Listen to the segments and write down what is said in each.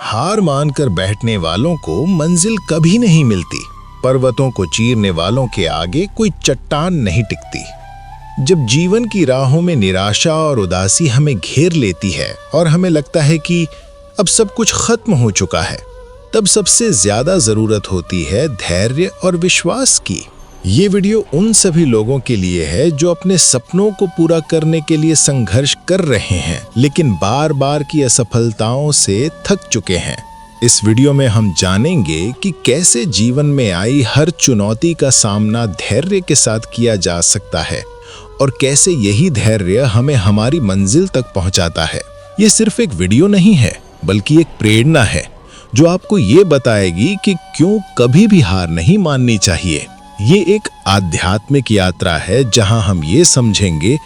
हार मानकर बैठने वालों को मंजिल कभी नहीं मिलती। पर्वतों को चीरने वालों के आगे कोई चट्टान नहीं टिकती। जब जीवन की राहों में निराशा और उदासी हमें घेर लेती है और हमें लगता है कि अब सब कुछ खत्म हो चुका है, तब सबसे ज्यादा जरूरत होती है धैर्य और विश्वास की। ये वीडियो उन सभी लोगों के लिए है जो अपने सपनों को पूरा करने के लिए संघर्ष कर रहे हैं, लेकिन बार बार की असफलताओं से थक चुके हैं। इस वीडियो में हम जानेंगे कि कैसे जीवन में आई हर चुनौती का सामना धैर्य के साथ किया जा सकता है और कैसे यही धैर्य हमें हमारी मंजिल तक पहुंचाता है। ये सिर्फ एक वीडियो नहीं है, बल्कि एक प्रेरणा है जो आपको ये बताएगी कि क्यों कभी भी हार नहीं माननी चाहिए। ये एक आध्यात्मिक यात्रा है जहां हम ये समझेंगे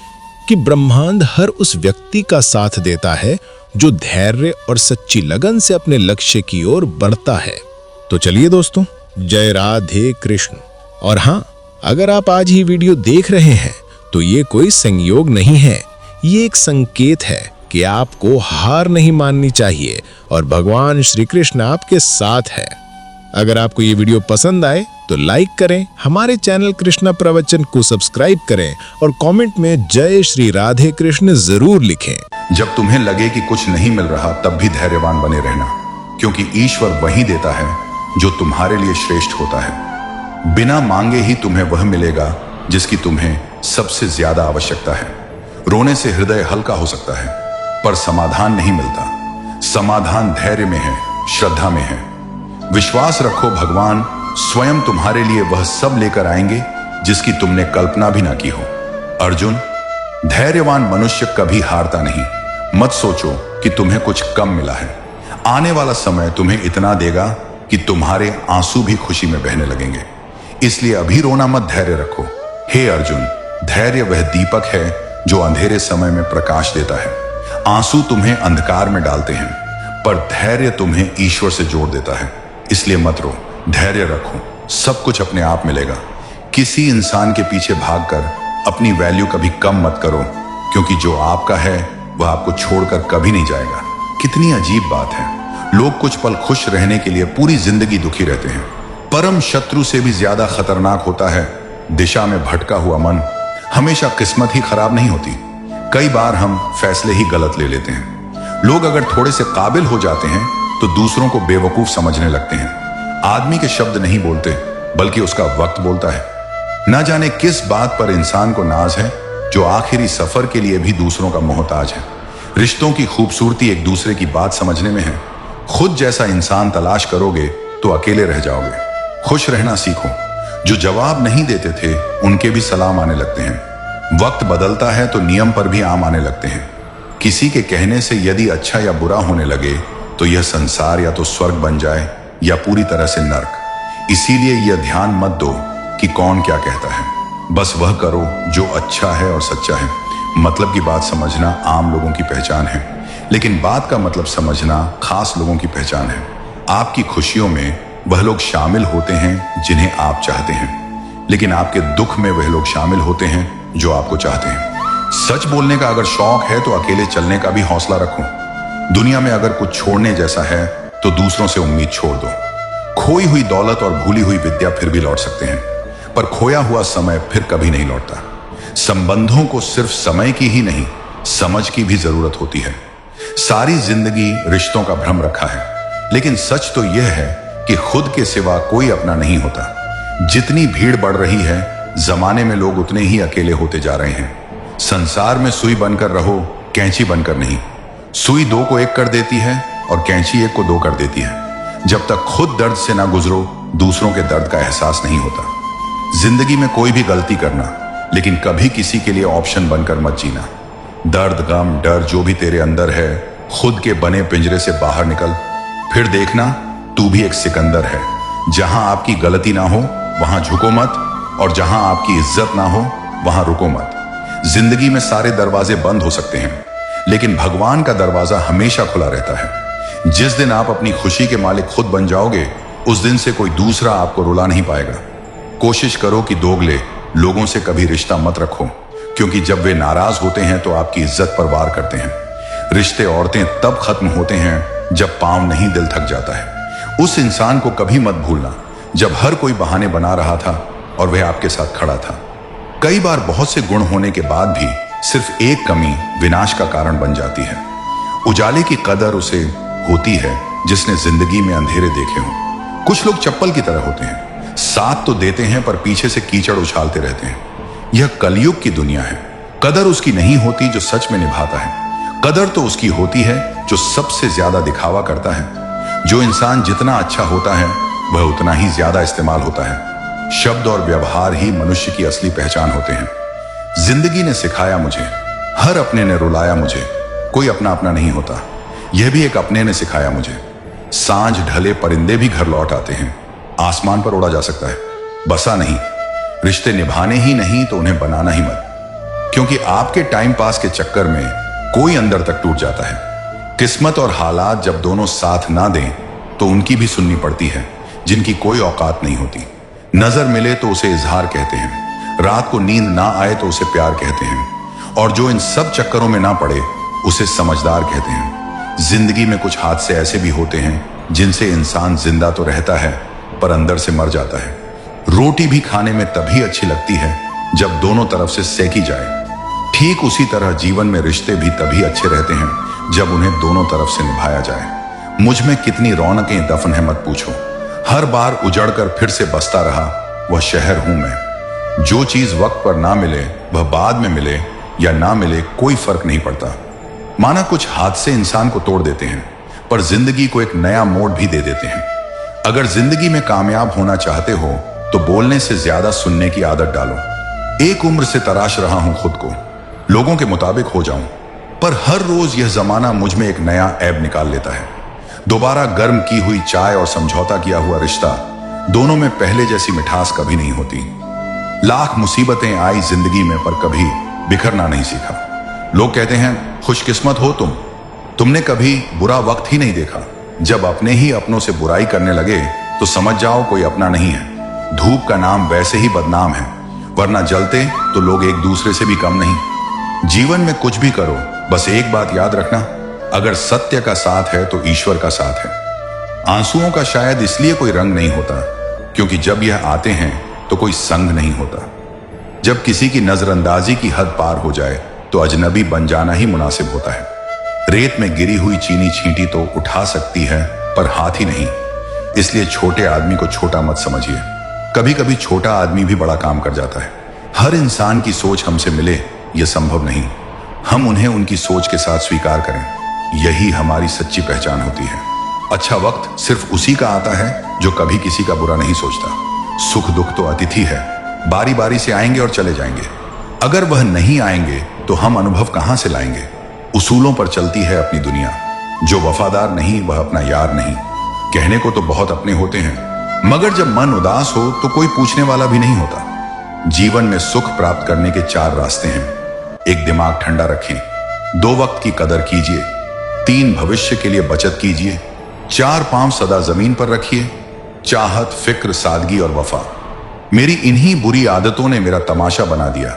कि ब्रह्मांड हर उस व्यक्ति का साथ देता है जो धैर्य और सच्ची लगन से अपने लक्ष्य की ओर बढ़ता है। तो चलिए दोस्तों, जय राधे कृष्ण। और हाँ, अगर आप आज ही वीडियो देख रहे हैं तो ये कोई संयोग नहीं है, ये एक संकेत है कि आपको हार नहीं माननी चाहिए और भगवान श्री कृष्ण आपके साथ है। अगर आपको ये वीडियो पसंद आए तो लाइक करें, हमारे चैनल कृष्णा प्रवचन को सब्सक्राइब करें और कमेंट में जय श्री राधे कृष्ण जरूर लिखें। जब तुम्हें लगे कि कुछ नहीं मिल रहा, तब भी धैर्यवान बने रहना, क्योंकि ईश्वर वही देता है जो तुम्हारे लिए श्रेष्ठ होता है। बिना मांगे ही तुम्हें वह मिलेगा जिसकी तुम्हें सबसे ज्यादा आवश्यकता है। रोने से हृदय हल्का हो सकता है, पर समाधान नहीं मिलता। समाधान धैर्य में है, श्रद्धा में है। विश्वास रखो, भगवान स्वयं तुम्हारे लिए वह सब लेकर आएंगे जिसकी तुमने कल्पना भी ना की हो। अर्जुन, धैर्यवान मनुष्य कभी हारता नहीं। मत सोचो कि तुम्हें कुछ कम मिला है। आने वाला समय तुम्हें इतना देगा कि तुम्हारे आंसू भी खुशी में बहने लगेंगे। इसलिए अभी रोना मत, धैर्य रखो। हे अर्जुन, धैर्य वह दीपक है जो अंधेरे समय में प्रकाश देता है। आंसू तुम्हें अंधकार में डालते हैं, पर धैर्य तुम्हें ईश्वर से जोड़ देता है। इसलिए मत रो, धैर्य रखो, सब कुछ अपने आप मिलेगा। किसी इंसान के पीछे भागकर अपनी वैल्यू कभी कम मत करो, क्योंकि जो आपका है वह आपको छोड़कर कभी नहीं जाएगा। कितनी अजीब बात है, लोग कुछ पल खुश रहने के लिए पूरी जिंदगी दुखी रहते हैं। परम शत्रु से भी ज्यादा खतरनाक होता है दिशा में भटका हुआ मन। हमेशा किस्मत ही खराब नहीं होती, कई बार हम फैसले ही गलत ले लेते हैं। लोग अगर थोड़े से काबिल हो जाते हैं तो दूसरों को बेवकूफ समझने लगते हैं। आदमी के शब्द नहीं बोलते, बल्कि उसका वक्त बोलता है। ना जाने किस बात पर इंसान को नाज है जो आखिरी सफर के लिए भी दूसरों का मोहताज है। रिश्तों की खूबसूरती एक दूसरे की बात समझने में है। खुद जैसा इंसान तलाश करोगे तो अकेले रह जाओगे। खुश रहना सीखो। जो जवाब नहीं देते थे उनके भी सलाम आने लगते हैं। वक्त बदलता है तो नियम पर भी आम आने लगते हैं। किसी के कहने से यदि अच्छा या बुरा होने लगे तो यह संसार या तो स्वर्ग बन जाए या पूरी तरह से नर्क। इसीलिए यह ध्यान मत दो कि कौन क्या कहता है, बस वह करो जो अच्छा है और सच्चा है। मतलब की बात समझना आम लोगों की पहचान है, लेकिन बात का मतलब समझना खास लोगों की पहचान है। आपकी खुशियों में वह लोग शामिल होते हैं जिन्हें आप चाहते हैं, लेकिन आपके दुख में वह लोग शामिल होते हैं जो आपको चाहते हैं। सच बोलने का अगर शौक है तो अकेले चलने का भी हौसला रखो। दुनिया में अगर कुछ छोड़ने जैसा है तो दूसरों से उम्मीद छोड़ दो। खोई हुई दौलत और भूली हुई विद्या फिर भी लौट सकते हैं, पर खोया हुआ समय फिर कभी नहीं लौटता। संबंधों को सिर्फ समय की ही नहीं, समझ की भी जरूरत होती है। सारी जिंदगी रिश्तों का भ्रम रखा है, लेकिन सच तो यह है कि खुद के सिवा कोई अपना नहीं होता। जितनी भीड़ बढ़ रही है, जमाने में लोग उतने ही अकेले होते जा रहे हैं। संसार में सुई बनकर रहो, कैंची बनकर नहीं। सुई दो को एक कर देती है और कैंची एक को दो कर देती है। जब तक खुद दर्द से ना गुजरो, दूसरों के दर्द का एहसास नहीं होता। जिंदगी में कोई भी गलती करना, लेकिन कभी किसी के लिए ऑप्शन बनकर मत जीना। दर्द, गम, डर जो भी तेरे अंदर है, खुद के बने पिंजरे से बाहर निकल, फिर देखना तू भी एक सिकंदर है। जहां आपकी गलती ना हो वहां झुको मत, और जहां आपकी इज्जत ना हो वहां रुको मत। जिंदगी में सारे दरवाजे बंद हो सकते हैं, लेकिन भगवान का दरवाजा हमेशा खुला रहता है। जिस दिन आप अपनी खुशी के मालिक खुद बन जाओगे, उस दिन से कोई दूसरा आपको रुला नहीं पाएगा। कोशिश करो कि दोगले लोगों से कभी रिश्ता मत रखो, क्योंकि जब वे नाराज होते हैं तो आपकी इज्जत पर वार करते हैं। रिश्ते औरतें तब खत्म होते हैं जब पांव नहीं दिल थक जाता है। उस इंसान को कभी मत भूलना जब हर कोई बहाने बना रहा था और वह आपके साथ खड़ा था। कई बार बहुत से गुण होने के बाद भी सिर्फ एक कमी विनाश का कारण बन जाती है। उजाले की कदर उसे होती है जिसने जिंदगी में अंधेरे देखे हों। कुछ लोग चप्पल की तरह होते हैं, साथ तो देते हैं पर पीछे से कीचड़ उछालते रहते हैं। यह कलयुग की दुनिया है। कदर उसकी नहीं होती जो सच में निभाता है। कदर तो उसकी होती है जो सबसे ज्यादा दिखावा करता है। जो इंसान जितना अच्छा होता है वह उतना ही ज्यादा इस्तेमाल होता है। शब्द और व्यवहार ही मनुष्य की असली पहचान होते हैं। जिंदगी ने सिखाया मुझे, हर अपने ने रुलाया मुझे, कोई अपना अपना नहीं होता। यह भी एक अपने ने सिखाया मुझे, सांझ ढले परिंदे भी घर लौट आते हैं। आसमान पर उड़ा जा सकता है, बसा नहीं। रिश्ते निभाने ही नहीं तो उन्हें बनाना ही मत, क्योंकि आपके टाइम पास के चक्कर में कोई अंदर तक टूट जाता है। किस्मत और हालात जब दोनों साथ ना दें तो उनकी भी सुननी पड़ती है जिनकी कोई औकात नहीं होती। नजर मिले तो उसे इजहार कहते हैं, रात को नींद ना आए तो उसे प्यार कहते हैं, और जो इन सब चक्करों में ना पड़े उसे समझदार कहते हैं। जिंदगी में कुछ हादसे ऐसे भी होते हैं जिनसे इंसान जिंदा तो रहता है पर अंदर से मर जाता है। रोटी भी खाने में तभी अच्छी लगती है जब दोनों तरफ से सेकी जाए। ठीक उसी तरह जीवन में रिश्ते भी तभी अच्छे रहते हैं जब उन्हें दोनों तरफ से निभाया जाए। मुझ में कितनी रौनकें दफन है मत पूछो। हर बार उजड़कर फिर से बसता रहा वह शहर हूं मैं। जो चीज वक्त पर ना मिले वह बाद में मिले या ना मिले कोई फर्क नहीं पड़ता। माना कुछ हादसे इंसान को तोड़ देते हैं पर जिंदगी को एक नया मोड़ भी दे देते हैं। अगर जिंदगी में कामयाब होना चाहते हो तो बोलने से ज्यादा सुनने की आदत डालो। एक उम्र से तराश रहा हूं खुद को, लोगों के मुताबिक हो जाऊं, पर हर रोज यह जमाना मुझ में एक नया ऐब निकाल लेता है। दोबारा गर्म की हुई चाय और समझौता किया हुआ रिश्ता, दोनों में पहले जैसी मिठास कभी नहीं होती। लाख मुसीबतें आई जिंदगी में पर कभी बिखरना नहीं सीखा। लोग कहते हैं खुशकिस्मत हो तुमने कभी बुरा वक्त ही नहीं देखा। जब अपने ही अपनों से बुराई करने लगे तो समझ जाओ कोई अपना नहीं है। धूप का नाम वैसे ही बदनाम है, वरना जलते तो लोग एक दूसरे से भी कम नहीं। जीवन में कुछ भी करो, बस एक बात याद रखना, अगर सत्य का साथ है तो ईश्वर का साथ है। आंसुओं का शायद इसलिए कोई रंग नहीं होता क्योंकि जब यह आते हैं तो कोई संग नहीं होता। जब किसी की नजरअंदाजी की हद पार हो जाए तो अजनबी बन जाना ही मुनासिब होता है। रेत में गिरी हुई चीनी छींटी तो उठा सकती है पर हाथ ही नहीं। इसलिए छोटे आदमी को छोटा मत समझिए। कभी कभी छोटा आदमी भी बड़ा काम कर जाता है। हर इंसान की सोच हमसे मिले यह संभव नहीं। हम उन्हें उनकी सोच के साथ स्वीकार करें, यही हमारी सच्ची पहचान होती है। अच्छा वक्त सिर्फ उसी का आता है जो कभी किसी का बुरा नहीं सोचता। सुख दुख तो अतिथि है, बारी बारी से आएंगे और चले जाएंगे। अगर वह नहीं आएंगे तो हम अनुभव कहां से लाएंगे। उसूलों पर चलती है अपनी दुनिया। जो वफादार नहीं वह अपना यार नहीं। कहने को तो बहुत अपने होते हैं, मगर जब मन उदास हो तो कोई पूछने वाला भी नहीं होता। जीवन में सुख प्राप्त करने के 4 रास्ते हैं। 1 दिमाग ठंडा रखें, 2 वक्त की कदर कीजिए, 3 भविष्य के लिए बचत कीजिए, 4 पांव सदा जमीन पर रखिए, चाहत, फिक्र, सादगी और वफा। मेरी इन्हीं बुरी आदतों ने मेरा तमाशा बना दिया।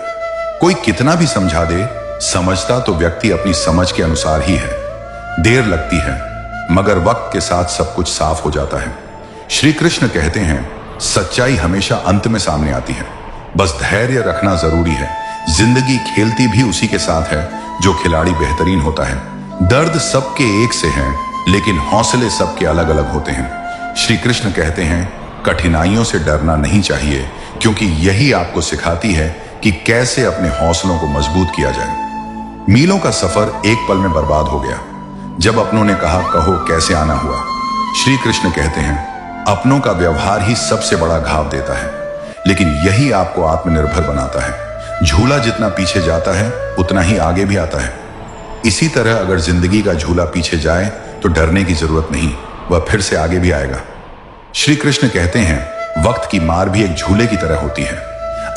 कोई कितना भी समझा दे, समझता तो व्यक्ति अपनी समझ के अनुसार ही है। देर लगती है मगर वक्त के साथ सब कुछ साफ हो जाता है। श्री कृष्ण कहते हैं सच्चाई हमेशा अंत में सामने आती है, बस धैर्य रखना जरूरी है। जिंदगी खेलती भी उसी के साथ है जो खिलाड़ी बेहतरीन होता है। दर्द सबके एक से है लेकिन हौसले सबके अलग अलग होते हैं। श्री कृष्ण कहते हैं कठिनाइयों से डरना नहीं चाहिए क्योंकि यही आपको सिखाती है कि कैसे अपने हौसलों को मजबूत किया जाए। मीलों का सफर एक पल में बर्बाद हो गया जब अपनों ने कहा कहो कैसे आना हुआ। श्री कृष्ण कहते हैं अपनों का व्यवहार ही सबसे बड़ा घाव देता है, लेकिन यही आपको आत्मनिर्भर बनाता है। झूला जितना पीछे जाता है उतना ही आगे भी आता है। इसी तरह अगर जिंदगी का झूला पीछे जाए तो डरने की जरूरत नहीं, वह फिर से आगे भी आएगा। श्री कृष्ण कहते हैं वक्त की मार भी एक झूले की तरह होती है।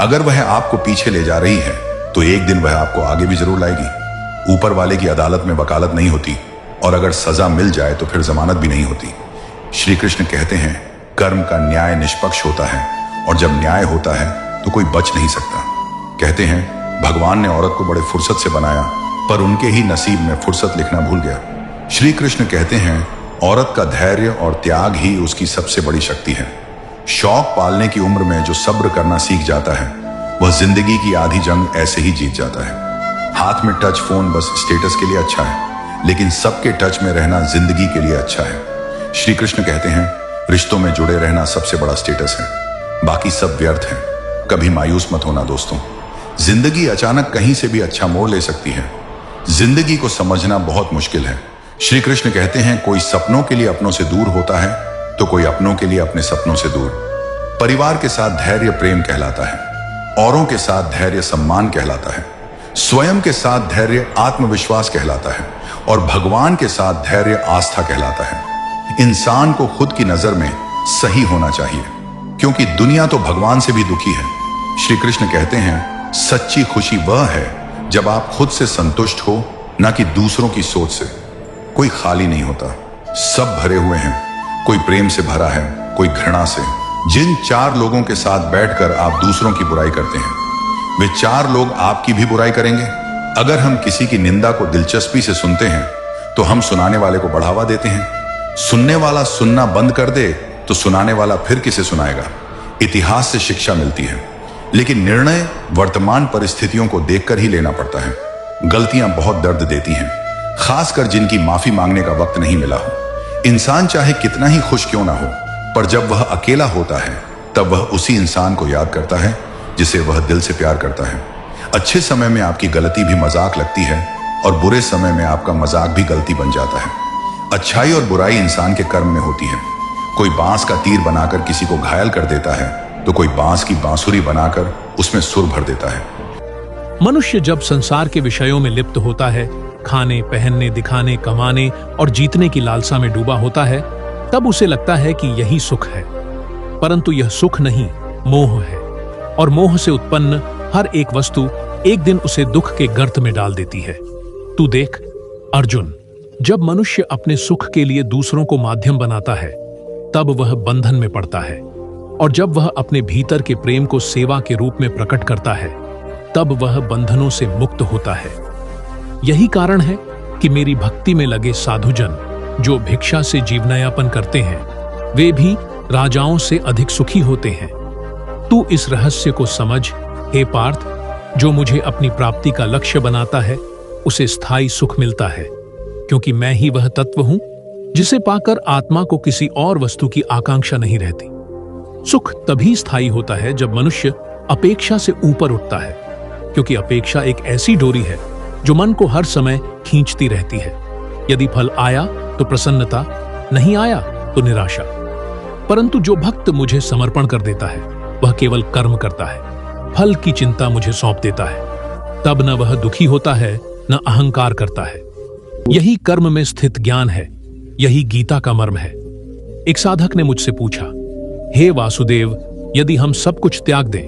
अगर वह आपको पीछे ले जा रही है तो एक दिन वह आपको आगे भी जरूर लाएगी। ऊपर वाले की अदालत में वकालत नहीं होती, और अगर सजा मिल जाए तो फिर जमानत भी नहीं होती। श्री कृष्ण कहते हैं कर्म का न्याय निष्पक्ष होता है, और जब न्याय होता है तो कोई बच नहीं सकता। कहते हैं भगवान ने औरत को बड़े फुर्सत से बनाया पर उनके ही नसीब में फुर्सत लिखना भूल गया। श्री कृष्ण कहते हैं औरत का धैर्य और त्याग ही उसकी सबसे बड़ी शक्ति है। शौक पालने की उम्र में जो सब्र करना सीख जाता है वह जिंदगी की आधी जंग ऐसे ही जीत जाता है। हाथ में टच फोन बस स्टेटस के लिए अच्छा है, लेकिन सबके टच में रहना जिंदगी के लिए अच्छा है। श्री कृष्ण कहते हैं रिश्तों में जुड़े रहना सबसे बड़ा स्टेटस है, बाकी सब व्यर्थ है। कभी मायूस मत होना दोस्तों, जिंदगी अचानक कहीं से भी अच्छा मोड़ ले सकती है। जिंदगी को समझना बहुत मुश्किल है। श्री कृष्ण कहते हैं कोई सपनों के लिए अपनों से दूर होता है तो कोई अपनों के लिए अपने सपनों से दूर। परिवार के साथ धैर्य प्रेम कहलाता है, औरों के साथ धैर्य सम्मान कहलाता है, स्वयं के साथ धैर्य आत्मविश्वास कहलाता है और भगवान के साथ धैर्य आस्था कहलाता है। इंसान को खुद की नजर में सही होना चाहिए, क्योंकि दुनिया तो भगवान से भी दुखी है। श्री कृष्ण कहते हैं सच्ची खुशी वह है जब आप खुद से संतुष्ट हो, ना कि दूसरों की सोच से। कोई खाली नहीं होता, सब भरे हुए हैं। कोई प्रेम से भरा है, कोई घृणा से। जिन 4 लोगों के साथ बैठकर आप दूसरों की बुराई करते हैं, वे 4 लोग आपकी भी बुराई करेंगे। अगर हम किसी की निंदा को दिलचस्पी से सुनते हैं तो हम सुनाने वाले को बढ़ावा देते हैं। सुनने वाला सुनना बंद कर दे तो सुनाने वाला फिर किसे सुनाएगा। इतिहास से शिक्षा मिलती है, लेकिन निर्णय वर्तमान परिस्थितियों को देखकर ही लेना पड़ता है। गलतियां बहुत दर्द देती हैं, खासकर जिनकी माफी मांगने का वक्त नहीं मिला हो। इंसान चाहे कितना ही खुश क्यों ना हो, पर जब वह अकेला होता है तब वह उसी इंसान को याद करता है जिसे वह दिल से प्यार करता है। अच्छे समय में आपकी गलती भी मजाक लगती है और बुरे समय में आपका मजाक भी गलती बन जाता है। अच्छाई और बुराई इंसान के कर्म में होती है। कोई बांस का तीर बनाकर किसी को घायल कर देता है तो कोई बांस की बांसुरी बनाकर उसमें सुर भर देता है। मनुष्य जब संसार के विषयों में लिप्त होता है, खाने, पहनने, दिखाने, कमाने और जीतने की लालसा में डूबा होता है, तब उसे लगता है कि यही सुख है। परंतु यह सुख नहीं, मोह है। और मोह से उत्पन्न हर एक वस्तु एक दिन उसे दुख के गर्त में डाल देती है। तू देख अर्जुन, जब मनुष्य अपने सुख के लिए दूसरों को माध्यम बनाता है तब वह बंधन में पड़ता है, और जब वह अपने भीतर के प्रेम को सेवा के रूप में प्रकट करता है तब वह बंधनों से मुक्त होता है। यही कारण है कि मेरी भक्ति में लगे साधुजन जो भिक्षा से जीवनयापन करते हैं, वे भी राजाओं से अधिक सुखी होते हैं। तू इस रहस्य को समझ हे पार्थ, जो मुझे अपनी प्राप्ति का लक्ष्य बनाता है उसे स्थायी सुख मिलता है, क्योंकि मैं ही वह तत्व हूं जिसे पाकर आत्मा को किसी और वस्तु की आकांक्षा नहीं रहती। सुख तभी स्थायी होता है जब मनुष्य अपेक्षा से ऊपर उठता है, क्योंकि अपेक्षा एक ऐसी डोरी है जो मन को हर समय खींचती रहती है। यदि फल आया तो प्रसन्नता, नहीं आया तो निराशा। परंतु जो भक्त मुझे समर्पण कर देता है वह केवल कर्म करता है, फल की चिंता मुझे सौंप देता है। तब न वह दुखी होता है न अहंकार करता है। यही कर्म में स्थित ज्ञान है, यही गीता का मर्म है। एक साधक ने मुझसे पूछा, हे वासुदेव, यदि हम सब कुछ त्याग दें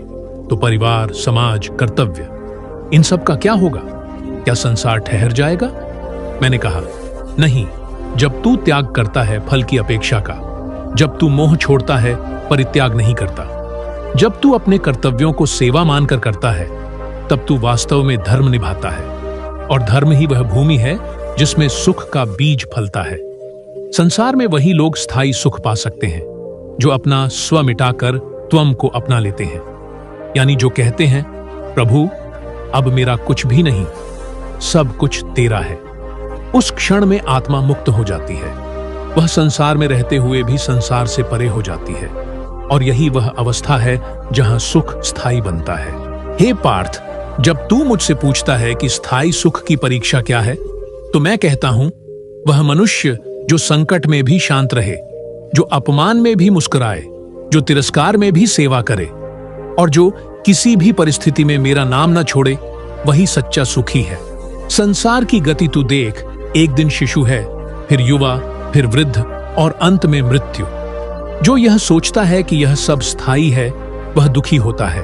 तो परिवार, समाज, कर्तव्य, इन सब का क्या होगा? क्या संसार ठहर जाएगा? मैंने कहा, नहीं। जब तू त्याग करता है फल की अपेक्षा का, जब तू मोह छोड़ता है परित्याग नहीं करता, जब तू अपने कर्तव्यों को सेवा मानकर करता है, तब तू वास्तव में धर्म निभाता है। और धर्म ही वह भूमि है जिसमें सुख का बीज फलता है। संसार में वही लोग स्थायी सुख पा सकते हैं जो अपना स्व मिटाकर त्वम को अपना लेते हैं, यानी जो कहते हैं, प्रभु अब मेरा कुछ भी नहीं, सब कुछ तेरा है। उस क्षण में आत्मा मुक्त हो जाती है। वह संसार में रहते हुए भी संसार से परे हो जाती है, और यही वह अवस्था है जहां सुख स्थायी बनता है। हे पार्थ, जब तू मुझसे पूछता है कि स्थायी सुख की परीक्षा क्या है, तो मैं कहता हूं, वह मनुष्य जो संकट में भी शांत रहे, जो अपमान में भी मुस्कुराए, जो तिरस्कार में भी सेवा करे, और जो किसी भी परिस्थिति में मेरा नाम न छोड़े, वही सच्चा सुखी है। संसार की गति तू देख, एक दिन शिशु है, फिर युवा, फिर वृद्ध और अंत में मृत्यु। जो यह सोचता है कि यह सब स्थायी है, वह दुखी होता है।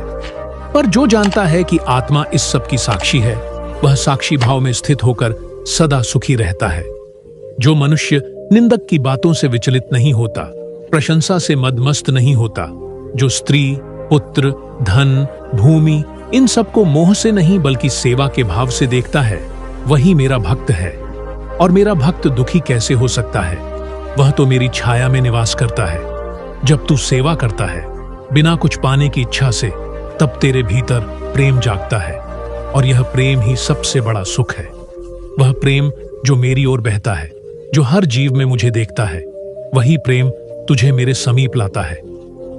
पर जो जानता है कि आत्मा इस सब की साक्षी है, वह साक्षी भाव में स्थित होकर सदा सुखी रहता है। जो मनुष्य निंदक की बातों से विचलित नहीं होता, प्रशंसा से मदमस्त नहीं होता, जो स्त्री, पुत्र, धन, भूमि, इन सबको मोह से नहीं बल्कि सेवा के भाव से देखता है, वही मेरा भक्त है। और मेरा भक्त दुखी कैसे हो सकता है? वह तो मेरी छाया में निवास करता है। जब तू सेवा करता है बिना कुछ पाने की इच्छा से, तब तेरे भीतर प्रेम जागता है, और यह प्रेम ही सबसे बड़ा सुख है। वह प्रेम जो मेरी ओर बहता है, जो हर जीव में मुझे देखता है, वही प्रेम तुझे मेरे समीप लाता है।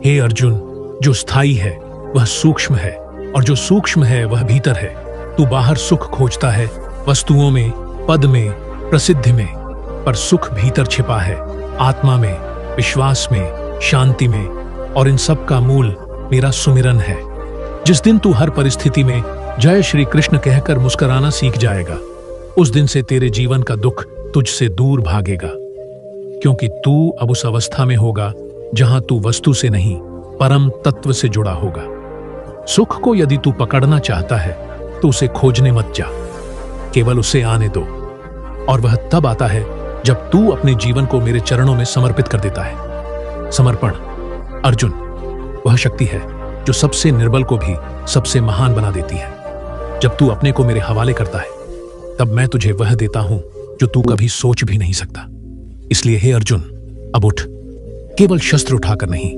हे अर्जुन, जो स्थायी है वह सूक्ष्म है, और जो सूक्ष्म है वह भीतर है। तू बाहर सुख खोजता है, वस्तुओं में, पद में, प्रसिद्धि में, पर सुख भीतर छिपा है, आत्मा में, विश्वास में, शांति में, और इन सब का मूल मेरा सुमिरन है। जिस दिन तू हर परिस्थिति में जय श्री कृष्ण कहकर मुस्कुराना सीख जाएगा, उस दिन से तेरे जीवन का दुख तुझसे दूर भागेगा, क्योंकि तू अब उस अवस्था में होगा जहां तू वस्तु से नहीं, परम तत्व से जुड़ा होगा। सुख को यदि तू पकड़ना चाहता है तो उसे खोजने मत जा, केवल उसे आने दो, और वह तब आता है जब तू अपने जीवन को मेरे चरणों में समर्पित कर देता है। समर्पण अर्जुन वह शक्ति है जो सबसे निर्बल को भी सबसे महान बना देती है। जब तू अपने को मेरे हवाले करता है, तब मैं तुझे वह देता हूं जो तू कभी सोच भी नहीं सकता। इसलिए हे अर्जुन, अब उठ, केवल शस्त्र उठाकर नहीं,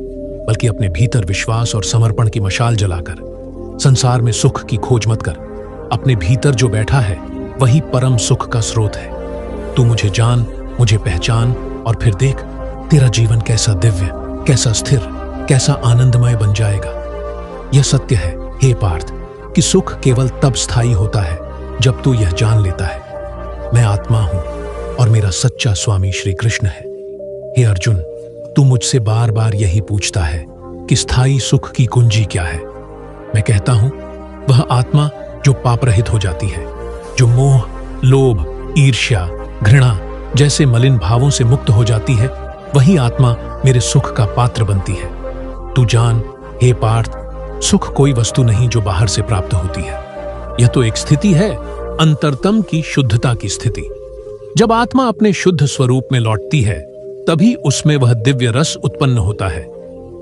बल्कि अपने भीतर विश्वास और समर्पण की मशाल जलाकर। संसार में सुख की खोज मत कर, अपने भीतर जो बैठा है वही परम सुख का स्रोत है। तू मुझे जान, मुझे पहचान, और फिर देख तेरा जीवन कैसा दिव्य, कैसा स्थिर, कैसा आनंदमय बन जाएगा। यह सत्य है हे पार्थ कि सुख केवल तब स्थायी होता है जब तू यह जान लेता है, मैं आत्मा हूं और मेरा सच्चा स्वामी श्री कृष्ण है। हे अर्जुन, तू मुझसे बार बार यही पूछता है कि स्थायी सुख की कुंजी क्या है। मैं कहता हूं, वह आत्मा जो पाप रहित हो जाती है, जो मोह, लोभ, ईर्ष्या, घृणा जैसे मलिन भावों से मुक्त हो जाती है, वही आत्मा मेरे सुख का पात्र बनती है। तू जान हे पार्थ, सुख कोई वस्तु नहीं जो बाहर से प्राप्त होती है। यह तो एक स्थिति है, अंतरतम की शुद्धता की स्थिति। जब आत्मा अपने शुद्ध स्वरूप में लौटती है, तभी उसमें वह दिव्य रस उत्पन्न होता है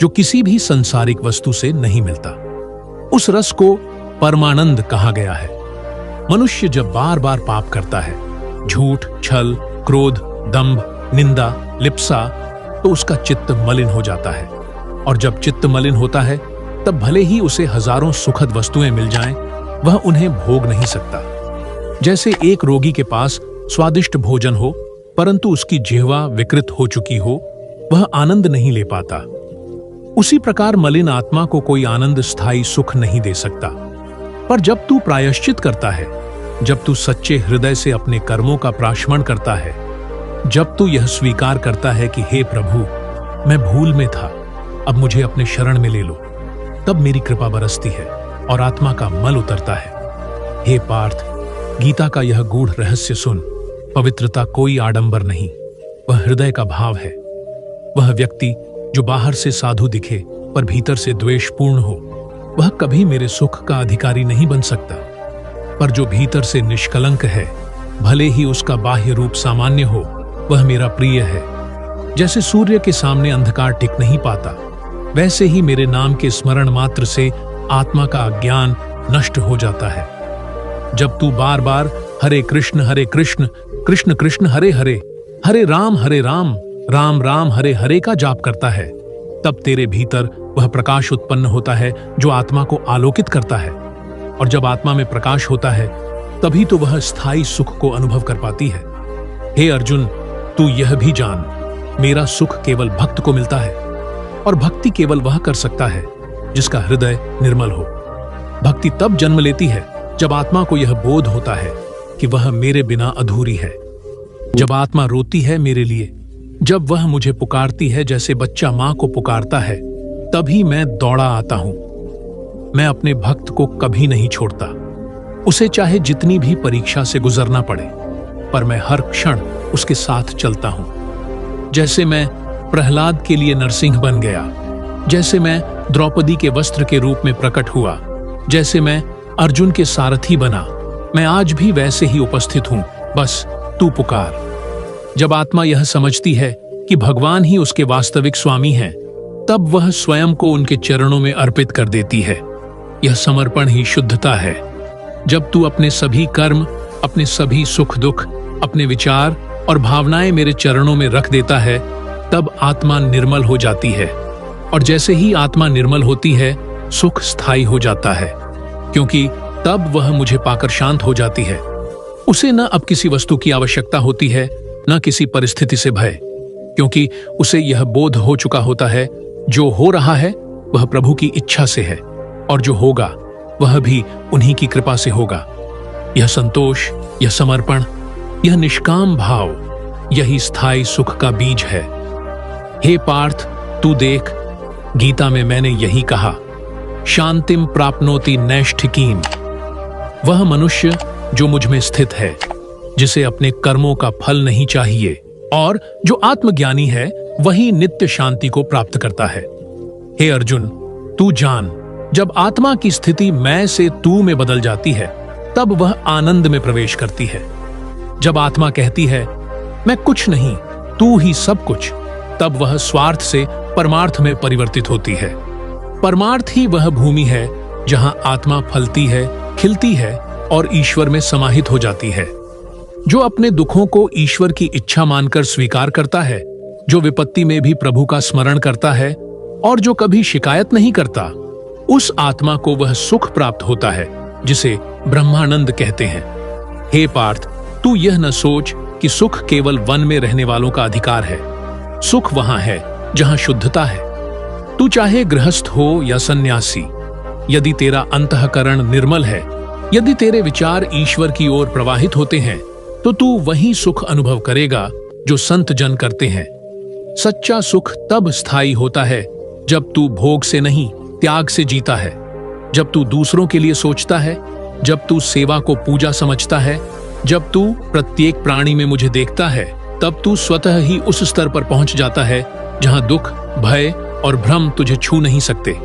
जो किसी भी सांसारिक वस्तु से नहीं मिलता। उस रस को परमानंद कहा गया है। मनुष्य जब बार बार पाप करता है, झूठ, छल, क्रोध, दंभ, निंदा, लिप्सा, तो उसका चित्त मलिन हो जाता है, और जब चित्त मलिन होता है तब भले ही उसे हजारों सुखद वस्तुएं मिल जाएं, वह उन्हें भोग नहीं सकता। जैसे एक रोगी के पास स्वादिष्ट भोजन हो, परंतु उसकी जिह्वा विकृत हो चुकी हो, वह आनंद नहीं ले पाता। उसी प्रकार मलिन आत्मा को कोई आनंद, स्थायी सुख नहीं दे सकता। पर जब तू प्रायश्चित करता है, जब तू सच्चे हृदय से अपने कर्मों का प्राश्मण करता है, जब तू यह स्वीकार करता है कि हे प्रभु, मैं भूल में था, अब मुझे अपने शरण में ले लो, तब मेरी कृपा बरसती है और आत्मा का मल उतरता है। हे पार्थ, गीता का यह गूढ़ रहस्य सुन। पवित्रता कोई आडंबर नहीं, वह हृदय का भाव है। वह व्यक्ति जो बाहर से साधु दिखे पर भीतर से द्वेषपूर्ण हो, वह कभी मेरे सुख का अधिकारी नहीं बन सकता। पर जो भीतर से निष्कलंक है, भले ही उसका बाह्य रूप सामान्य हो, वह मेरा प्रिय है। जैसे सूर्य के सामने अंधकार टिक नहीं पाता, वैसे ही मेरे नाम के स्मरण मात्र से आत्मा का अज्ञान नष्ट हो जाता है। जब तू बार बार हरे कृष्ण कृष्ण कृष्ण हरे हरे, हरे राम राम राम हरे हरे का जाप करता है, तब तेरे भीतर वह प्रकाश उत्पन्न होता है जो आत्मा को आलोकित करता है। और जब आत्मा में प्रकाश होता है, तभी तो वह स्थायी सुख को अनुभव कर पाती है। हे अर्जुन, तू यह भी जान, मेरा सुख केवल भक्त को मिलता है, और भक्ति केवल वह कर सकता है जिसका हृदय निर्मल हो। भक्ति तब जन्म लेती है जब आत्मा को यह बोध होता है कि वह मेरे बिना अधूरी है। जब आत्मा रोती है मेरे लिए, जब वह मुझे पुकारती है जैसे बच्चा मां को पुकारता है, तभी मैं दौड़ा आता हूं। मैं अपने भक्त को कभी नहीं छोड़ता, उसे चाहे जितनी भी परीक्षा से गुजरना पड़े, पर मैं हर क्षण उसके साथ चलता हूं। जैसे मैं प्रहलाद के लिए नरसिंह बन गया, जैसे मैं द्रौपदी के वस्त्र के रूप में प्रकट हुआ, जैसे मैं अर्जुन के सारथी बना, मैं आज भी वैसे ही उपस्थित हूं, बस तू पुकार। जब आत्मा यह समझती है कि भगवान ही उसके वास्तविक स्वामी हैं, तब वह स्वयं को उनके चरणों में अर्पित कर देती है। यह समर्पण ही शुद्धता है। जब तू अपने सभी कर्म, अपने सभी सुख दुख, अपने विचार और भावनाएं मेरे चरणों में रख देता है, तब आत्मा निर्मल हो जाती है। और जैसे ही आत्मा निर्मल होती है, सुख स्थायी हो जाता है, क्योंकि तब वह मुझे पाकर शांत हो जाती है। उसे न अब किसी वस्तु की आवश्यकता होती है, न किसी परिस्थिति से भय, क्योंकि उसे यह बोध हो चुका होता है, जो हो रहा है वह प्रभु की इच्छा से है, और जो होगा वह भी उन्हीं की कृपा से होगा। यह संतोष, यह समर्पण, यह निष्काम भाव, यही स्थायी सुख का बीज है। हे पार्थ, तू देख, गीता में मैंने यही कहा, शांतिम प्राप्नोति नैष्ठिकीम। वह मनुष्य जो मुझ में स्थित है, जिसे अपने कर्मों का फल नहीं चाहिए, और जो आत्मज्ञानी है, वही नित्य शांति को प्राप्त करता है। हे अर्जुन, तू जान, जब आत्मा की स्थिति मैं से तू में बदल जाती है, तब वह आनंद में प्रवेश करती है। जब आत्मा कहती है मैं कुछ नहीं, तू ही सब कुछ, तब वह स्वार्थ से परमार्थ में परिवर्तित होती है। परमार्थ ही वह भूमि है जहां आत्मा फलती है, खिलती है और ईश्वर में समाहित हो जाती है। जो अपने दुखों को ईश्वर की इच्छा मानकर स्वीकार करता है, जो विपत्ति में भी प्रभु का स्मरण करता है और जो कभी शिकायत नहीं करता, उस आत्मा को वह सुख प्राप्त होता है जिसे ब्रह्मानंद कहते हैं। हे पार्थ, तू यह न सोच कि सुख केवल वन में रहने वालों का अधिकार है। सुख वहां है जहां शुद्धता है। तू चाहे गृहस्थ हो या सन्यासी, यदि तेरा अंतःकरण निर्मल है, यदि तेरे विचार ईश्वर की ओर प्रवाहित होते हैं, तो तू वही सुख अनुभव करेगा जो संत जन करते हैं। सच्चा सुख तब स्थायी होता है जब तू भोग से नहीं, त्याग से जीता है, जब तू दूसरों के लिए सोचता है, जब तू सेवा को पूजा समझता है, जब तू प्रत्येक प्राणी में मुझे देखता है, तब तू स्वतः ही उस स्तर पर पहुंच जाता है जहां दुख, भय और भ्रम तुझे छू नहीं सकते।